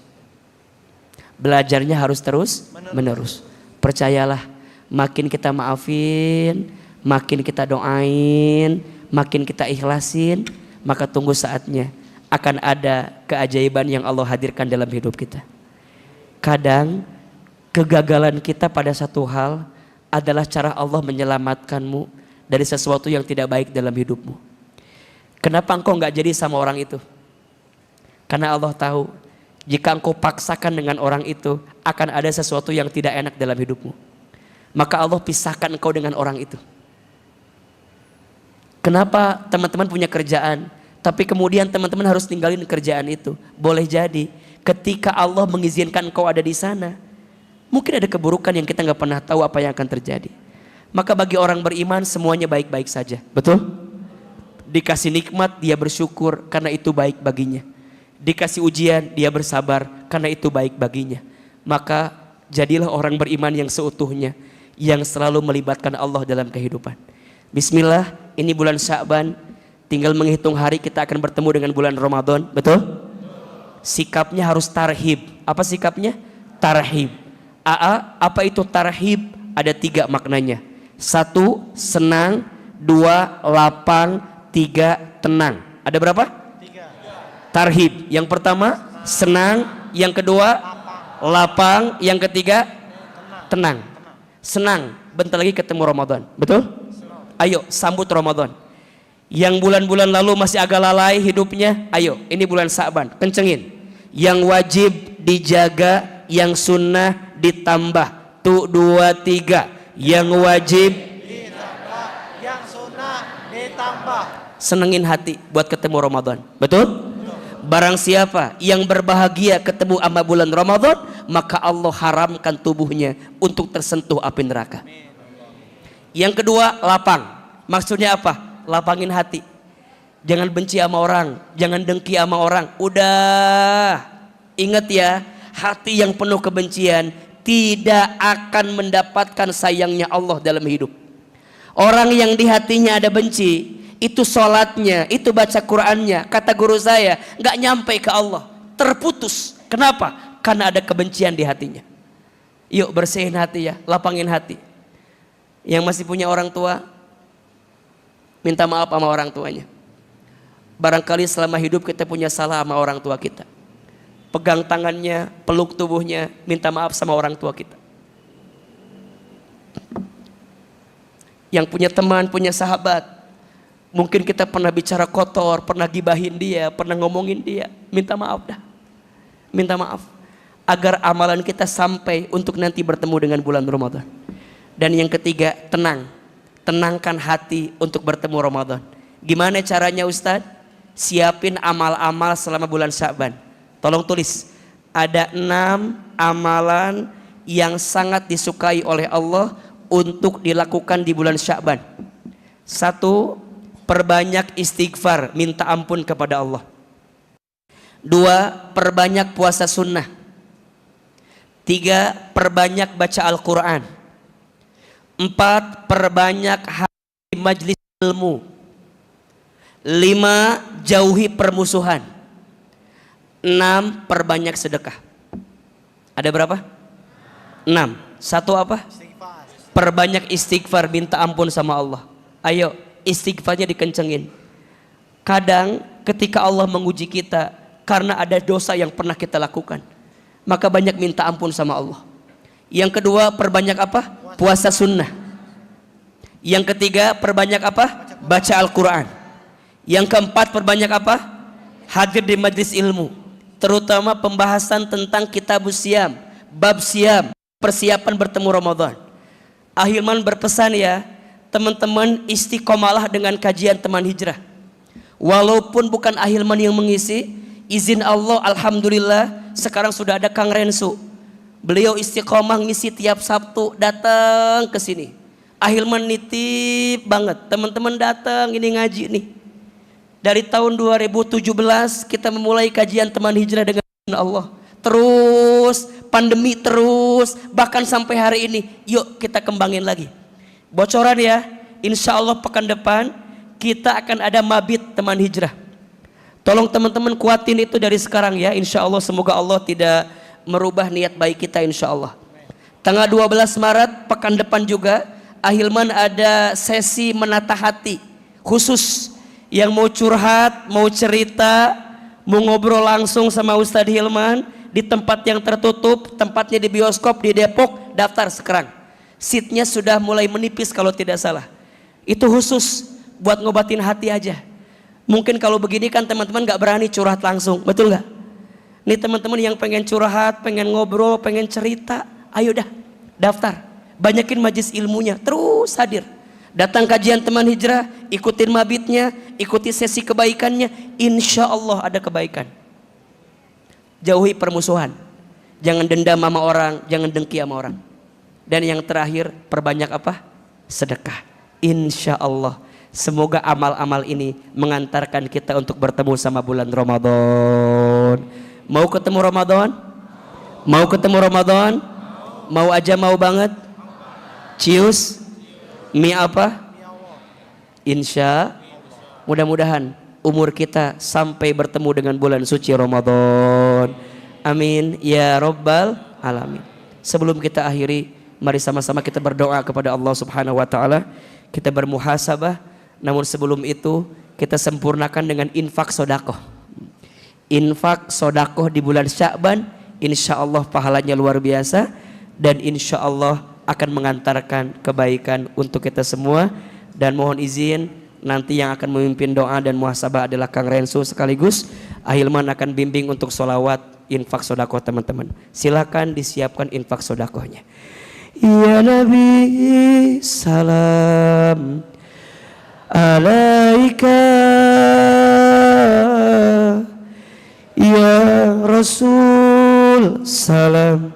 S1: Belajarnya harus terus menerus. Percayalah, makin kita maafin, makin kita doain, makin kita ikhlasin, maka tunggu saatnya akan ada keajaiban yang Allah hadirkan dalam hidup kita. Kadang kegagalan kita pada satu hal adalah cara Allah menyelamatkanmu dari sesuatu yang tidak baik dalam hidupmu. Kenapa engkau gak jadi sama orang itu? Karena Allah tahu jika engkau paksakan dengan orang itu akan ada sesuatu yang tidak enak dalam hidupmu. Maka Allah pisahkan engkau dengan orang itu. Kenapa teman-teman punya kerjaan tapi kemudian teman-teman harus tinggalin kerjaan itu? Boleh jadi ketika Allah mengizinkan engkau ada di sana, mungkin ada keburukan yang kita gak pernah tahu apa yang akan terjadi. Maka bagi orang beriman semuanya baik-baik saja. Betul? Dikasih nikmat dia bersyukur karena itu baik baginya. Dikasih ujian dia bersabar karena itu baik baginya. Maka jadilah orang beriman yang seutuhnya, yang selalu melibatkan Allah dalam kehidupan. Bismillah, ini bulan Sya'ban, tinggal menghitung hari kita akan bertemu dengan bulan Ramadan. Betul? Sikapnya harus tarhib. Apa sikapnya? Tarhib. Apa itu tarhib? Ada 3 maknanya. 1, senang. 2, lapang. 3, tenang. Ada berapa? 3. Tarhib. Yang pertama senang, yang kedua lapang, yang ketiga tenang. Senang, bentar lagi ketemu Ramadan. Betul? Ayo sambut Ramadan. Yang bulan-bulan lalu masih agak lalai hidupnya, ayo ini bulan Sa'ban, kencengin. Yang wajib dijaga, yang sunnah ditambah. Tuh 2, 3. Yang wajib
S2: Ditambah. Yang sunnah ditambah.
S1: senengin hati buat ketemu Ramadan. Betul? Barang siapa yang berbahagia ketemu sama bulan Ramadan, maka Allah haramkan tubuhnya untuk tersentuh api neraka. Yang kedua, lapang. Maksudnya apa? Lapangin hati. Jangan benci sama orang, jangan dengki sama orang. Udah. Ingat ya, hati yang penuh kebencian tidak akan mendapatkan sayangnya Allah dalam hidup. Orang yang di hatinya ada benci, itu sholatnya, itu baca Qur'annya, kata guru saya, nggak nyampe ke Allah, terputus. Kenapa? Karena ada kebencian di hatinya. Yuk bersihin hati ya, lapangin hati. Yang masih punya orang tua, minta maaf sama orang tuanya. Barangkali selama hidup kita punya salah sama orang tua kita. Pegang tangannya, peluk tubuhnya, minta maaf sama orang tua kita. Yang punya teman, punya sahabat, mungkin kita pernah bicara kotor, pernah gibahin dia, pernah ngomongin dia. Minta maaf dah. Minta maaf. Agar amalan kita sampai untuk nanti bertemu dengan bulan Ramadan. Dan yang ketiga, tenang. Tenangkan hati untuk bertemu Ramadan. Gimana caranya Ustadz? Siapin amal-amal selama bulan Sya'ban. Tolong tulis. Ada 6 amalan yang sangat disukai oleh Allah untuk dilakukan di bulan Sya'ban. 1. Perbanyak istighfar, minta ampun kepada Allah. 2. Perbanyak puasa sunnah. 3. Perbanyak baca Al-Quran. 4. Perbanyak hadir majlis ilmu. 5. Jauhi permusuhan. 6. Perbanyak sedekah. Ada berapa? 6. 1 apa?
S2: Istighfar.
S1: Perbanyak istighfar, minta ampun sama Allah. Ayo istighfarnya dikencengin. Kadang ketika Allah menguji kita karena ada dosa yang pernah kita lakukan, maka banyak minta ampun sama Allah. Yang kedua, perbanyak apa? Puasa sunnah. Yang ketiga, perbanyak apa? Baca Al-Quran. Yang keempat, perbanyak apa? Hadir di majlis ilmu, terutama pembahasan tentang kitabus siam, bab siam, persiapan bertemu Ramadan. Ahilman berpesan ya, teman-teman istiqomalah dengan kajian teman hijrah. Walaupun bukan Ahilman yang mengisi, izin Allah alhamdulillah sekarang sudah ada Kang Rensu. Beliau istiqomah ngisi tiap Sabtu, datang ke sini. Ahilman nitip banget, teman-teman datang ini ngaji nih. Dari tahun 2017 kita memulai kajian teman hijrah dengan Allah. Terus pandemi terus, bahkan sampai hari ini. Yuk kita kembangin lagi. Bocoran ya, insya Allah pekan depan kita akan ada mabit teman hijrah. Tolong teman-teman kuatin itu dari sekarang ya, insya Allah. Semoga Allah tidak merubah niat baik kita insya Allah. Tanggal 12 Maret pekan depan juga Ahilman ada sesi menata hati khusus. Yang mau curhat, mau cerita, mau ngobrol langsung sama Ustadz Hilman di tempat yang tertutup, tempatnya di bioskop di Depok, daftar sekarang. Seatnya sudah mulai menipis kalau tidak salah. Itu khusus buat ngobatin hati aja. Mungkin kalau begini kan teman-teman gak berani curhat langsung, betul gak? Nih teman-teman yang pengen curhat, pengen ngobrol, pengen cerita, ayo dah daftar. Banyakin majlis ilmunya, terus hadir. Datang kajian teman hijrah, ikutin mabitnya, ikuti sesi kebaikannya, insya Allah ada kebaikan. Jauhi permusuhan, jangan dendam sama orang, jangan dengki sama orang. Dan yang terakhir, perbanyak apa? Sedekah. Insya Allah, semoga amal-amal ini mengantarkan kita untuk bertemu sama bulan Ramadan. Mau ketemu Ramadan? Mau ketemu Ramadan? Mau aja mau banget? Cius? Mi apa? Insya mudah-mudahan umur kita sampai bertemu dengan bulan suci Ramadan. Amin ya Rabbal Alamin. Sebelum kita akhiri, mari sama-sama kita berdoa kepada Allah Subhanahu wa taala. Kita bermuhasabah, namun sebelum itu kita sempurnakan dengan infak sedekah. infak sodakoh di bulan Sya'ban, insya Allah pahalanya luar biasa dan insya Allah akan mengantarkan kebaikan untuk kita semua. Dan mohon izin nanti yang akan memimpin doa dan muhasabah adalah Kang Rensu, sekaligus Ahilman akan bimbing untuk sholawat infak sodakoh teman-teman. Silakan disiapkan infak sodakohnya. Ya Nabi salam alaika, ya Rasul salam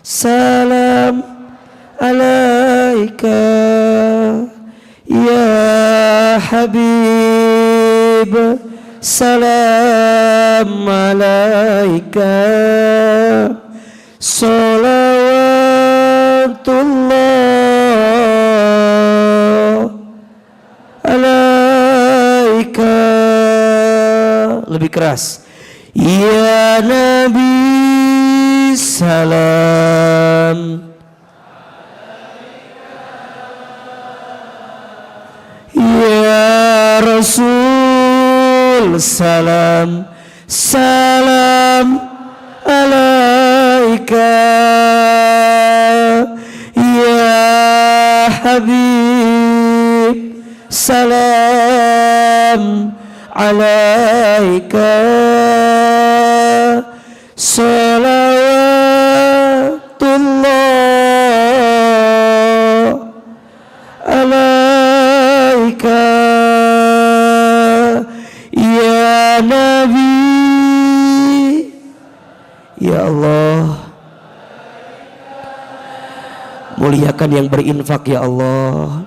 S1: salam alaika, ya Habib salam alaika, salawatullah alaika. Lebih keras. Ya Nabi salam, ya Rasul salam salam alaika, ya Habib salam alaika, salawatullah alaika, ya Nabi. Ya Allah, muliakan yang berinfak ya Allah,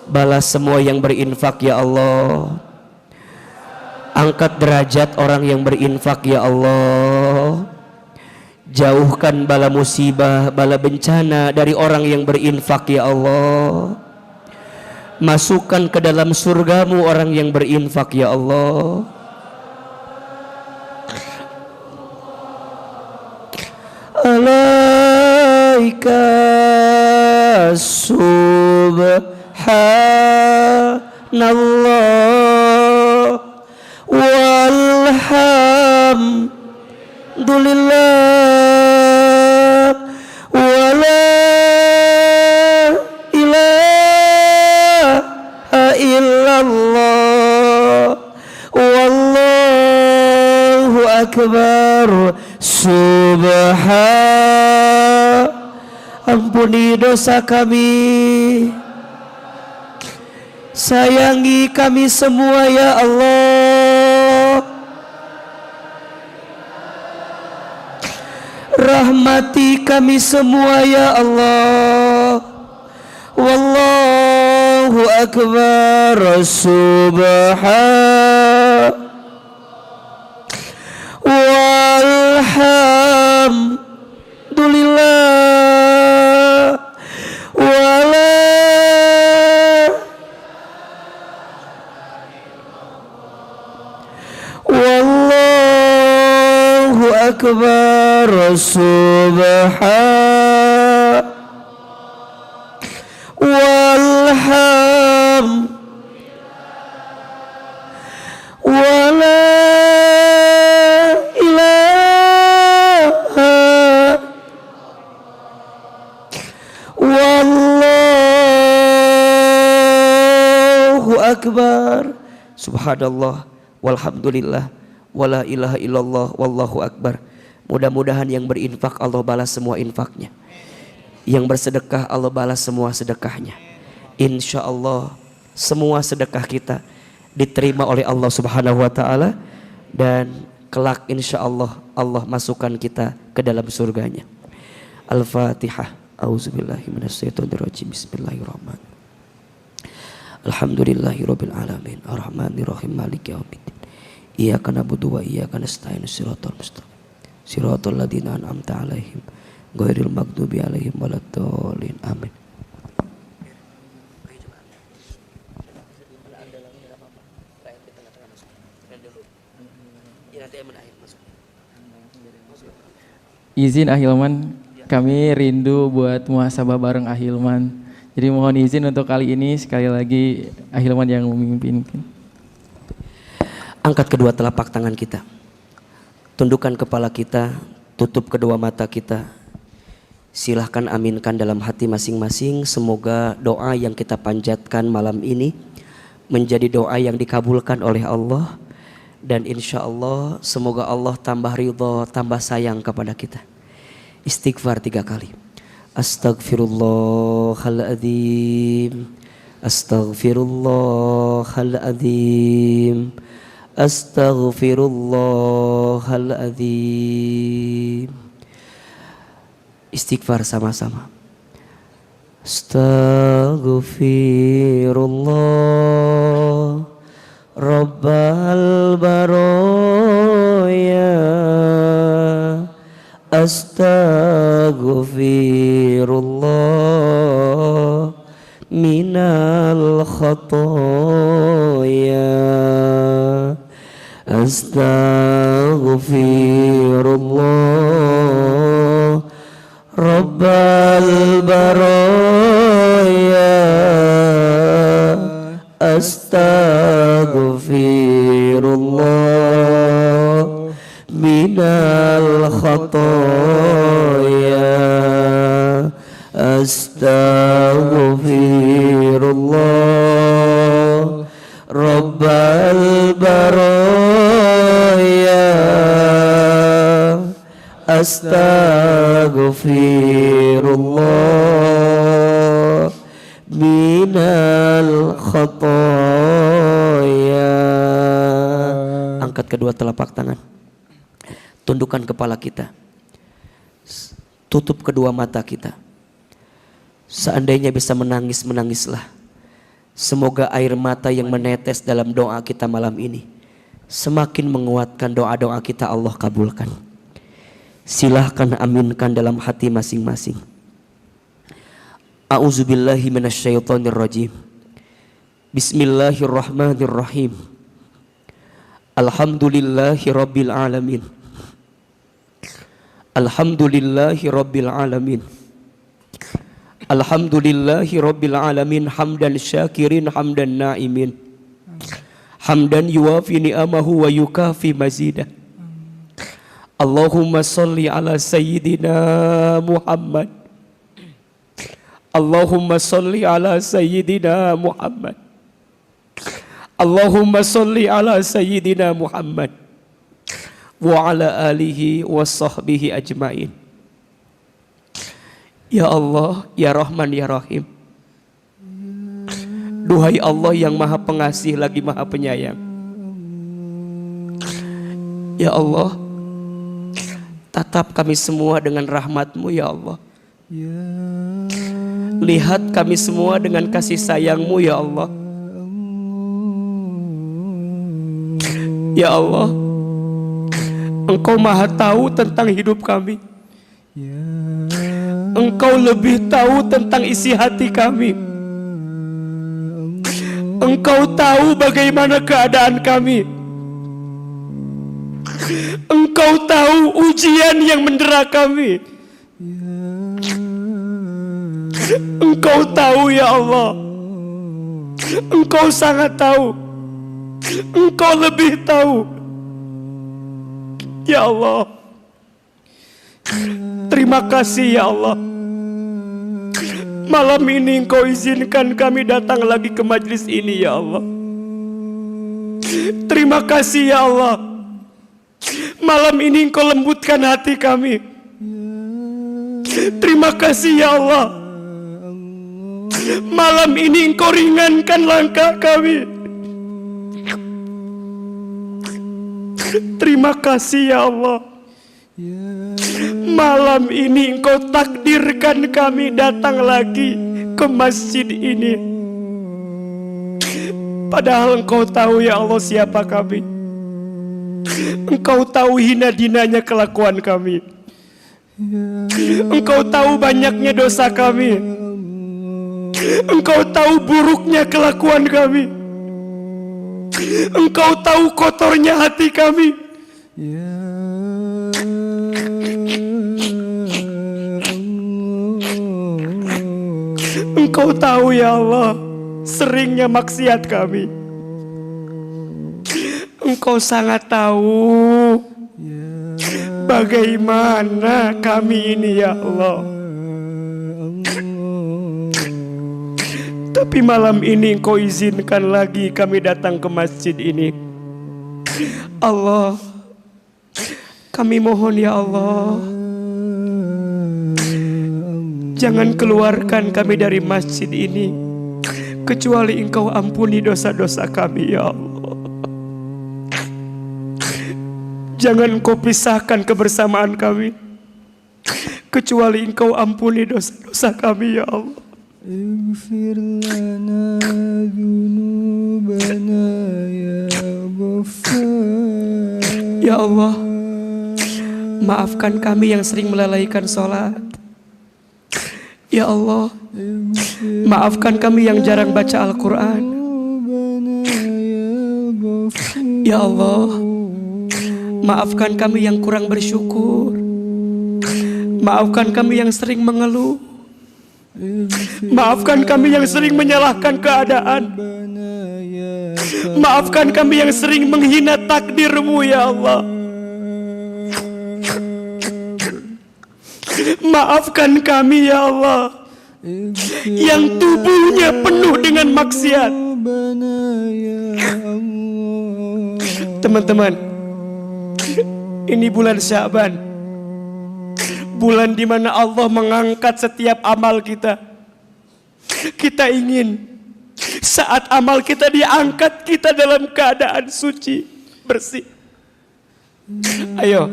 S1: balas semua yang berinfak ya Allah, angkat derajat orang yang berinfak ya Allah, jauhkan bala musibah, bala bencana dari orang yang berinfak ya Allah, masukkan ke dalam surgamu orang yang berinfak ya Allah. Alaika subhanallah walhamdulillah wala ilaha illallah wallahu akbar. Ampuni dosa kami, sayangi kami semua ya Allah, rahmati kami semua ya Allah. Wallahu akbar. Walhamdulillah wala wallahu akbar. Walham wala ilaha wallahu akbar. Subhanallah walhamdulillah wala ilaha illallah wallahu akbar. Mudah-mudahan yang berinfak Allah balas semua infaknya, yang bersedekah Allah balas semua sedekahnya. Insya Allah semua sedekah kita diterima oleh Allah Subhanahu wa ta'ala, dan kelak insya Allah Allah masukkan kita ke dalam surganya. Al-Fatihah. A'udzubillahi minasyaitonirrajim. Bismillahirrahmanirrahim. Alhamdulillahirabbil alamin arrahmanirrahim maliki yaumiddin iyyaka na'budu wa iyyaka nasta'in shiratal mustaqim shiratal ladzina an'amta 'alaihim ghairil maghdubi 'alaihim waladdallin amin.
S3: Izin Ahilman, kami rindu buat muhasabah bareng Ahilman. Jadi mohon izin untuk kali ini sekali lagi Ahilman yang memimpin.
S1: Angkat kedua telapak tangan kita. Tundukkan kepala kita, tutup kedua mata kita. Silahkan aminkan dalam hati masing-masing. Semoga doa yang kita panjatkan malam ini menjadi doa yang dikabulkan oleh Allah. Dan insya Allah semoga Allah tambah ridho, tambah sayang kepada kita. Istighfar 3 kali. Astaghfirullahaladzim, astaghfirullahaladzim, astaghfirullahaladzim. Istighfar sama-sama. Astaghfirullah Rabbal Baroya, astaghfirullah minal khatoya, astaghfirullah Rabbal Baroya, astaghfirullah minal khatoya, astaghfirullah Rabbal Baroya, astaghfirullah minal khatoya. Angkat kedua telapak tangan, tundukkan kepala kita, tutup kedua mata kita. Seandainya bisa menangis, menangislah. Semoga air mata yang menetes dalam doa kita malam ini semakin menguatkan doa-doa kita, Allah kabulkan. Silahkan aminkan dalam hati masing-masing. A'udzubillahi minasyaitonirrajim. Bismillahirrahmanirrahim. Alhamdulillahi rabbil alamin. Alhamdulillahi rabbil alamin. Alhamdulillahi rabbil alamin. Hamdan syakirin, hamdan na'imin. Hamdan yuwafi ni'amahu wa yukafi mazidah. Allahumma salli ala sayyidina Muhammad. Allahumma salli ala sayyidina Muhammad. Allahumma salli ala sayyidina Muhammad wa ala alihi wa sahbihi ajmain. Ya Allah, ya Rahman, ya Rahim. Duhai Allah yang maha pengasih lagi maha penyayang. Ya Allah, tatap kami semua dengan rahmat-Mu ya Allah. Lihat kami semua dengan kasih sayang-Mu ya Allah. Ya Allah, Engkau maha tahu tentang hidup kami. Engkau lebih tahu tentang isi hati kami. Engkau tahu bagaimana keadaan kami. Engkau tahu ujian yang mendera kami. Engkau tahu ya Allah. Engkau sangat tahu. Engkau lebih tahu. Ya Allah, terima kasih ya Allah. Malam ini Engkau izinkan kami datang lagi ke majlis ini ya Allah. Terima kasih ya Allah. Malam ini Engkau lembutkan hati kami. Terima kasih ya Allah. Malam ini Engkau ringankan langkah kami. Terima kasih ya Allah. Malam ini Engkau takdirkan kami datang lagi ke masjid ini. Padahal Engkau tahu ya Allah siapa kami. Engkau tahu hina dinanya kelakuan kami. Engkau tahu banyaknya dosa kami. Engkau tahu buruknya kelakuan kami. Engkau tahu kotornya hati kami. Engkau tahu ya Allah seringnya maksiat kami. Engkau sangat tahu.
S4: Bagaimana kami ini ya Allah? Tapi malam ini Engkau izinkan lagi kami datang ke masjid ini. Allah, kami mohon ya Allah, jangan keluarkan kami dari masjid ini kecuali Engkau ampuni dosa-dosa kami ya Allah. Jangan Engkau pisahkan kebersamaan kami kecuali Engkau ampuni dosa-dosa kami ya Allah.
S5: اغفر لنا ذنوبنا يا غفار.
S4: Ya Allah, maafkan kami yang sering melalaikan sholat. Ya Allah, maafkan kami yang jarang baca Al-Quran. Ya Allah, maafkan kami yang kurang bersyukur. Maafkan kami yang sering mengeluh. Maafkan kami yang sering menyalahkan keadaan. Maafkan kami yang sering menghina takdir-Mu ya Allah. Maafkan kami ya Allah yang tubuhnya penuh dengan maksiat. Teman-teman, ini bulan Sya'ban, bulan di mana Allah mengangkat setiap amal kita. Kita ingin saat amal kita diangkat, kita dalam keadaan suci, bersih. Ayo,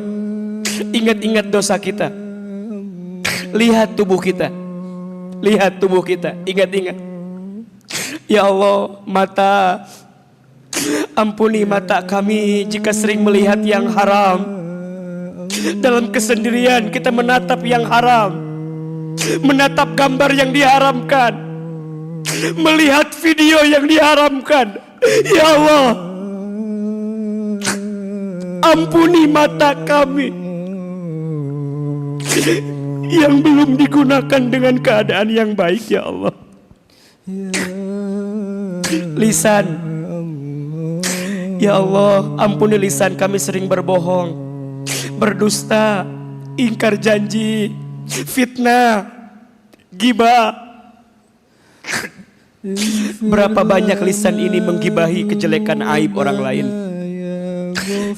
S4: ingat-ingat dosa kita. Lihat tubuh kita. Lihat tubuh kita. Ingat-ingat. Ya Allah, mata, ampuni mata kami jika sering melihat yang haram. Dalam kesendirian kita menatap yang haram, menatap gambar yang diharamkan, melihat video yang diharamkan. Ya Allah, ampuni mata kami yang belum digunakan dengan keadaan yang baik ya Allah. Lisan, ya Allah, ampuni lisan kami sering berbohong, berdusta, ingkar janji, fitnah, gibah. Berapa banyak lisan ini menggibahi kejelekan aib orang lain.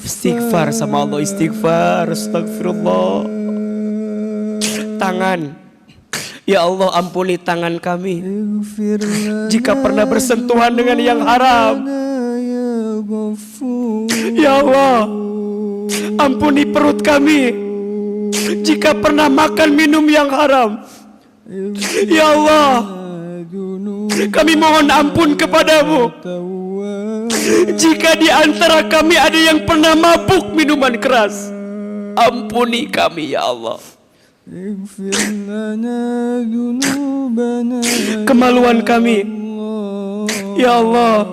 S4: Istighfar sama Allah, istighfar, astagfirullah. Tangan, ya Allah, ampuni tangan kami jika pernah bersentuhan dengan yang haram. Ya Allah, ampuni perut kami jika pernah makan minum yang haram. Ya Allah, kami mohon ampun kepadamu jika di antara kami ada yang pernah mabuk minuman keras. Ampuni kami ya Allah. Kemaluan kami, ya Allah,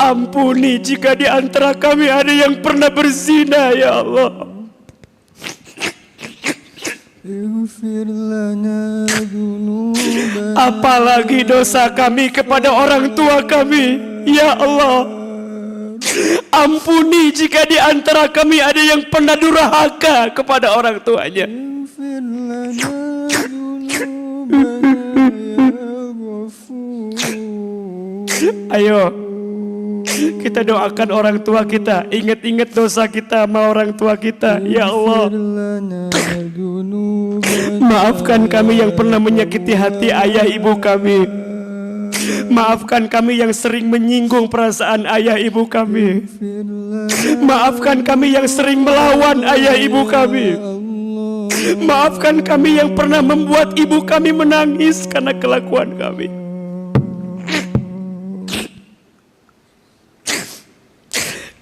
S4: ampuni jika di antara kami ada yang pernah berzina ya Allah. Apalagi dosa kami kepada orang tua kami, ya Allah. Ampuni jika di antara kami ada yang pernah durhaka kepada orang tuanya. Ayo, kita doakan orang tua kita. Ingat-ingat dosa kita sama orang tua kita. Ya Allah, maafkan kami yang pernah menyakiti hati ayah ibu kami. Maafkan kami yang sering menyinggung perasaan ayah ibu kami. Maafkan kami yang sering melawan ayah ibu kami. Maafkan kami yang pernah membuat ibu kami menangis karena kelakuan kami.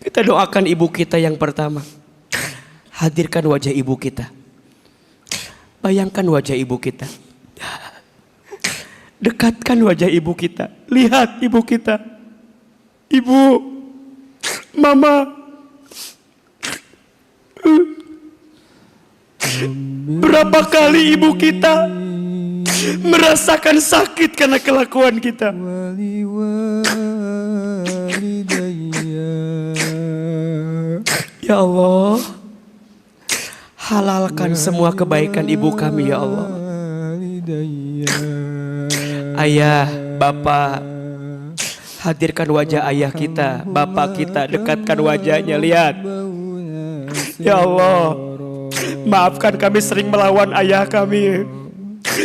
S4: Kita doakan ibu kita yang pertama. Hadirkan wajah ibu kita. Bayangkan wajah ibu kita. Dekatkan wajah ibu kita. Lihat ibu kita. Ibu, mama. Berapa kali ibu kita merasakan sakit karena kelakuan kita. Ya Allah, Halalkan semua kebaikan ibu kami ya Allah.
S5: والدي
S4: Ayah, bapak, hadirkan wajah ayah kita, bapak kita, dekatkan wajahnya, lihat. Ya Allah, maafkan kami sering melawan ayah kami.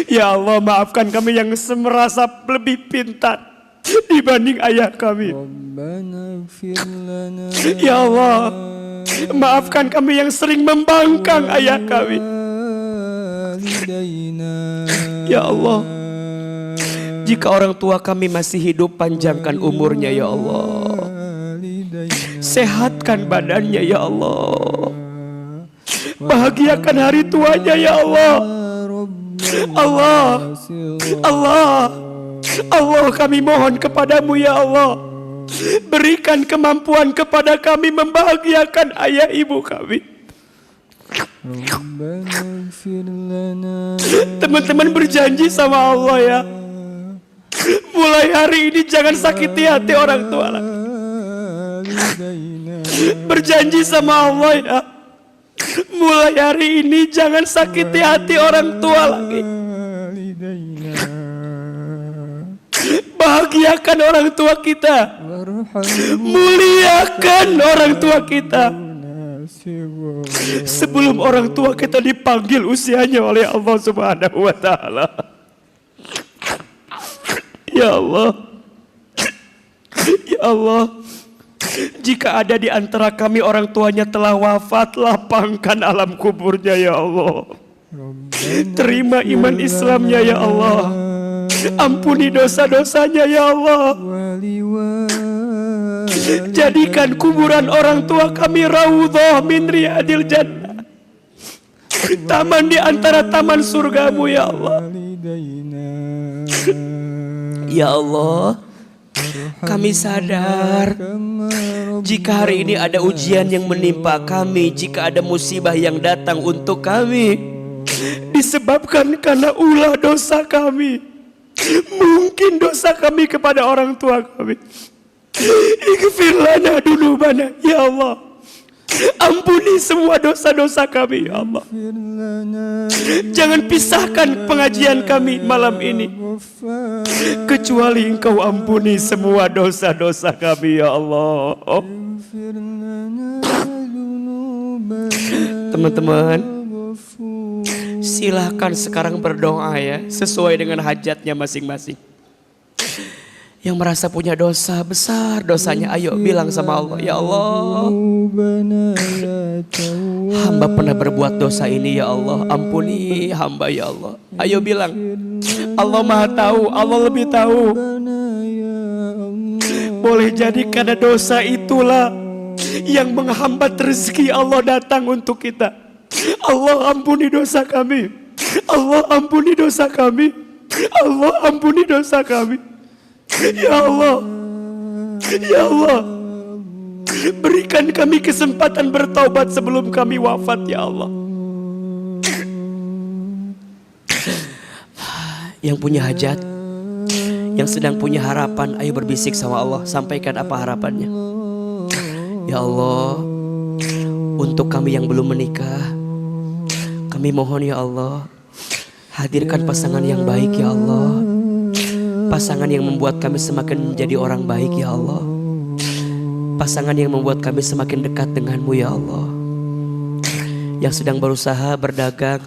S4: Ya Allah, maafkan kami yang merasa lebih pintar dibanding ayah kami.
S5: ربنا اغفر لنا
S4: Ya Allah, maafkan kami yang sering membangkang ayah kami.
S5: والدينا
S4: Ya Allah, jika orang tua kami masih hidup, panjangkan umurnya ya Allah.
S5: والدينا
S4: Sehatkan badannya ya Allah. Bahagiakan hari tuanya ya Allah. Allah, Allah, Allah, kami mohon kepadamu ya Allah. Berikan kemampuan kepada kami membahagiakan ayah ibu kami.
S5: ربنا اغفر لنا
S4: Teman-teman berjanji sama Allah ya, mulai hari ini jangan sakiti hati orang tua lagi.
S5: والدينا
S4: Berjanji sama Allah ya, mulai hari ini jangan sakiti hati orang tua lagi.
S5: والدينا
S4: Bahagiakan orang tua kita,
S5: وارحمنا
S4: muliakan orang tua kita.
S5: سوى
S4: Sebelum orang tua kita dipanggil usianya oleh Allah Subhanahu wa taala. Ya Allah, ya Allah, jika ada di antara kami orang tuanya telah wafat, lapangkan alam kuburnya ya Allah. Terima iman Islamnya ya Allah. Ampuni dosa-dosanya ya Allah. Jadikan kuburan orang tua kami raudhah min riyadil jannah, taman di antara taman surgamu ya Allah. Ya Allah, kami sadar jika hari ini ada ujian yang menimpa kami, jika ada musibah yang datang untuk kami, disebabkan karena ulah dosa kami. Mungkin dosa kami kepada orang tua kami. Ighfir lana dunubana ya Allah. Ampuni semua dosa-dosa kami ya Allah. Jangan pisahkan pengajian kami malam ini, kecuali Engkau ampuni semua dosa-dosa kami ya Allah. Teman-teman, silahkan sekarang berdoa ya, sesuai dengan hajatnya masing-masing. Yang merasa punya dosa besar dosanya, ayo bilang sama Allah, ya Allah, hamba pernah berbuat dosa ini ya Allah, ampuni hamba ya Allah. Ayo bilang, Allah maha tahu, Allah lebih tahu. Boleh jadi karena dosa itulah yang menghambat rezeki Allah datang untuk kita. Allah ampuni dosa kami, Allah ampuni dosa kami, Allah ampuni dosa kami. Ya Allah, ya Allah, berikan kami kesempatan bertaubat sebelum kami wafat ya Allah. Yang punya hajat, yang sedang punya harapan, ayo berbisik sama Allah, sampaikan apa harapannya. Ya Allah, untuk kami yang belum menikah, kami mohon ya Allah, hadirkan pasangan yang baik ya Allah. Pasangan yang membuat kami semakin menjadi orang baik ya Allah. Pasangan yang membuat kami semakin dekat denganmu ya Allah. Yang sedang berusaha, berdagang,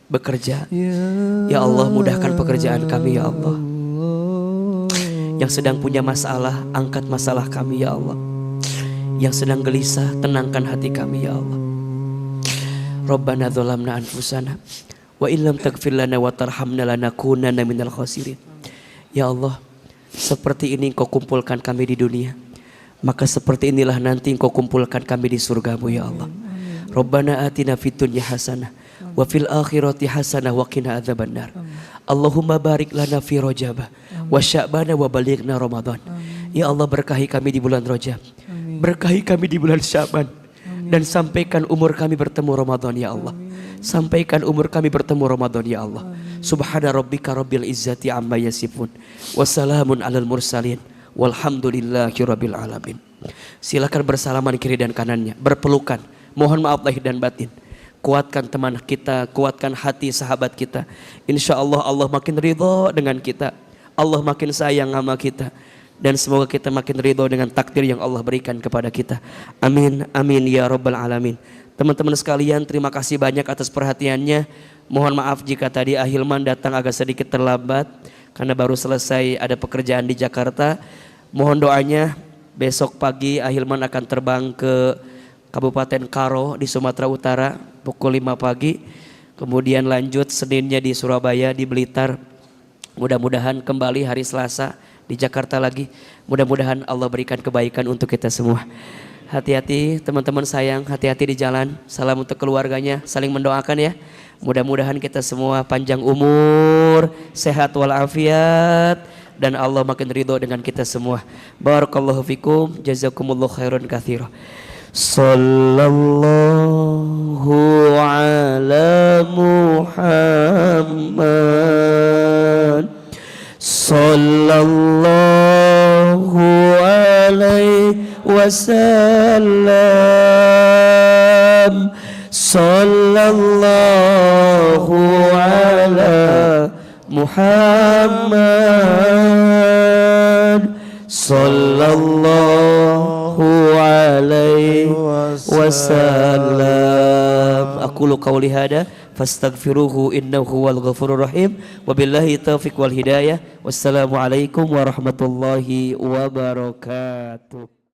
S4: bekerja, ya Allah mudahkan pekerjaan kami ya Allah. Yang sedang punya masalah, angkat masalah kami ya Allah. Yang sedang gelisah, tenangkan hati kami ya Allah. Rabbana dzalamna anfusana wa illam taghfir lana wa tarhamna lanakunanna minal khasirin. Ya Allah, seperti ini Engkau kumpulkan kami di dunia, maka seperti inilah nanti Engkau kumpulkan kami di surgamu ya Allah. Rabbana atina fid dunya hasanah wa fil akhirati hasanah wa qina adzabannar. Allahumma barik lana fi Rajab wa Sya'ban wa balighna Ramadan. Ya Allah, berkahi kami di bulan Rajab, berkahi kami di bulan Sya'ban, dan sampaikan umur kami bertemu Ramadan ya Allah. Sampaikan umur kami bertemu Ramadan ya Allah. Subhana rabbika rabbil izzati amma yasifun, wassalamun alal mursalin, walhamdulillahi rabbil alamin. Silakan bersalaman kiri dan kanannya, berpelukan, mohon maaf lahir dan batin.
S1: kuatkan teman kita, kuatkan hati sahabat kita. Insya Allah Allah makin ridho dengan kita, Allah makin sayang sama kita, dan semoga kita makin ridho dengan takdir yang Allah berikan kepada kita. Amin, amin ya rabbal alamin. Teman-teman sekalian, terima kasih banyak atas perhatiannya. Mohon maaf jika tadi Ahilman datang agak sedikit terlambat karena baru selesai ada pekerjaan di Jakarta. Mohon doanya, besok pagi Ahilman akan terbang ke Kabupaten Karo di Sumatera Utara pukul 5 pagi. Kemudian lanjut Seninnya di Surabaya, di Blitar. Mudah-mudahan kembali hari Selasa di Jakarta lagi. Mudah-mudahan Allah berikan kebaikan untuk kita semua. Hati-hati teman-teman sayang, hati-hati di jalan. Salam untuk keluarganya, saling mendoakan ya. Mudah-mudahan kita semua panjang umur, sehat walafiat, dan Allah makin ridho dengan kita semua. Barakallahu fikum, jazakumullahu khairan katsira. Sallallahu ala Muhammad, sallallahu alaihi wasallam, sallallahu ala Muhammad, sallallahu alaihi wasallam. Aqulu qawli hada fastaghfiruhu innahu wal ghafurur rahim. Wabillahi taufiq wal hidayah. Wassalamu alaikum warahmatullahi wabarakatuh.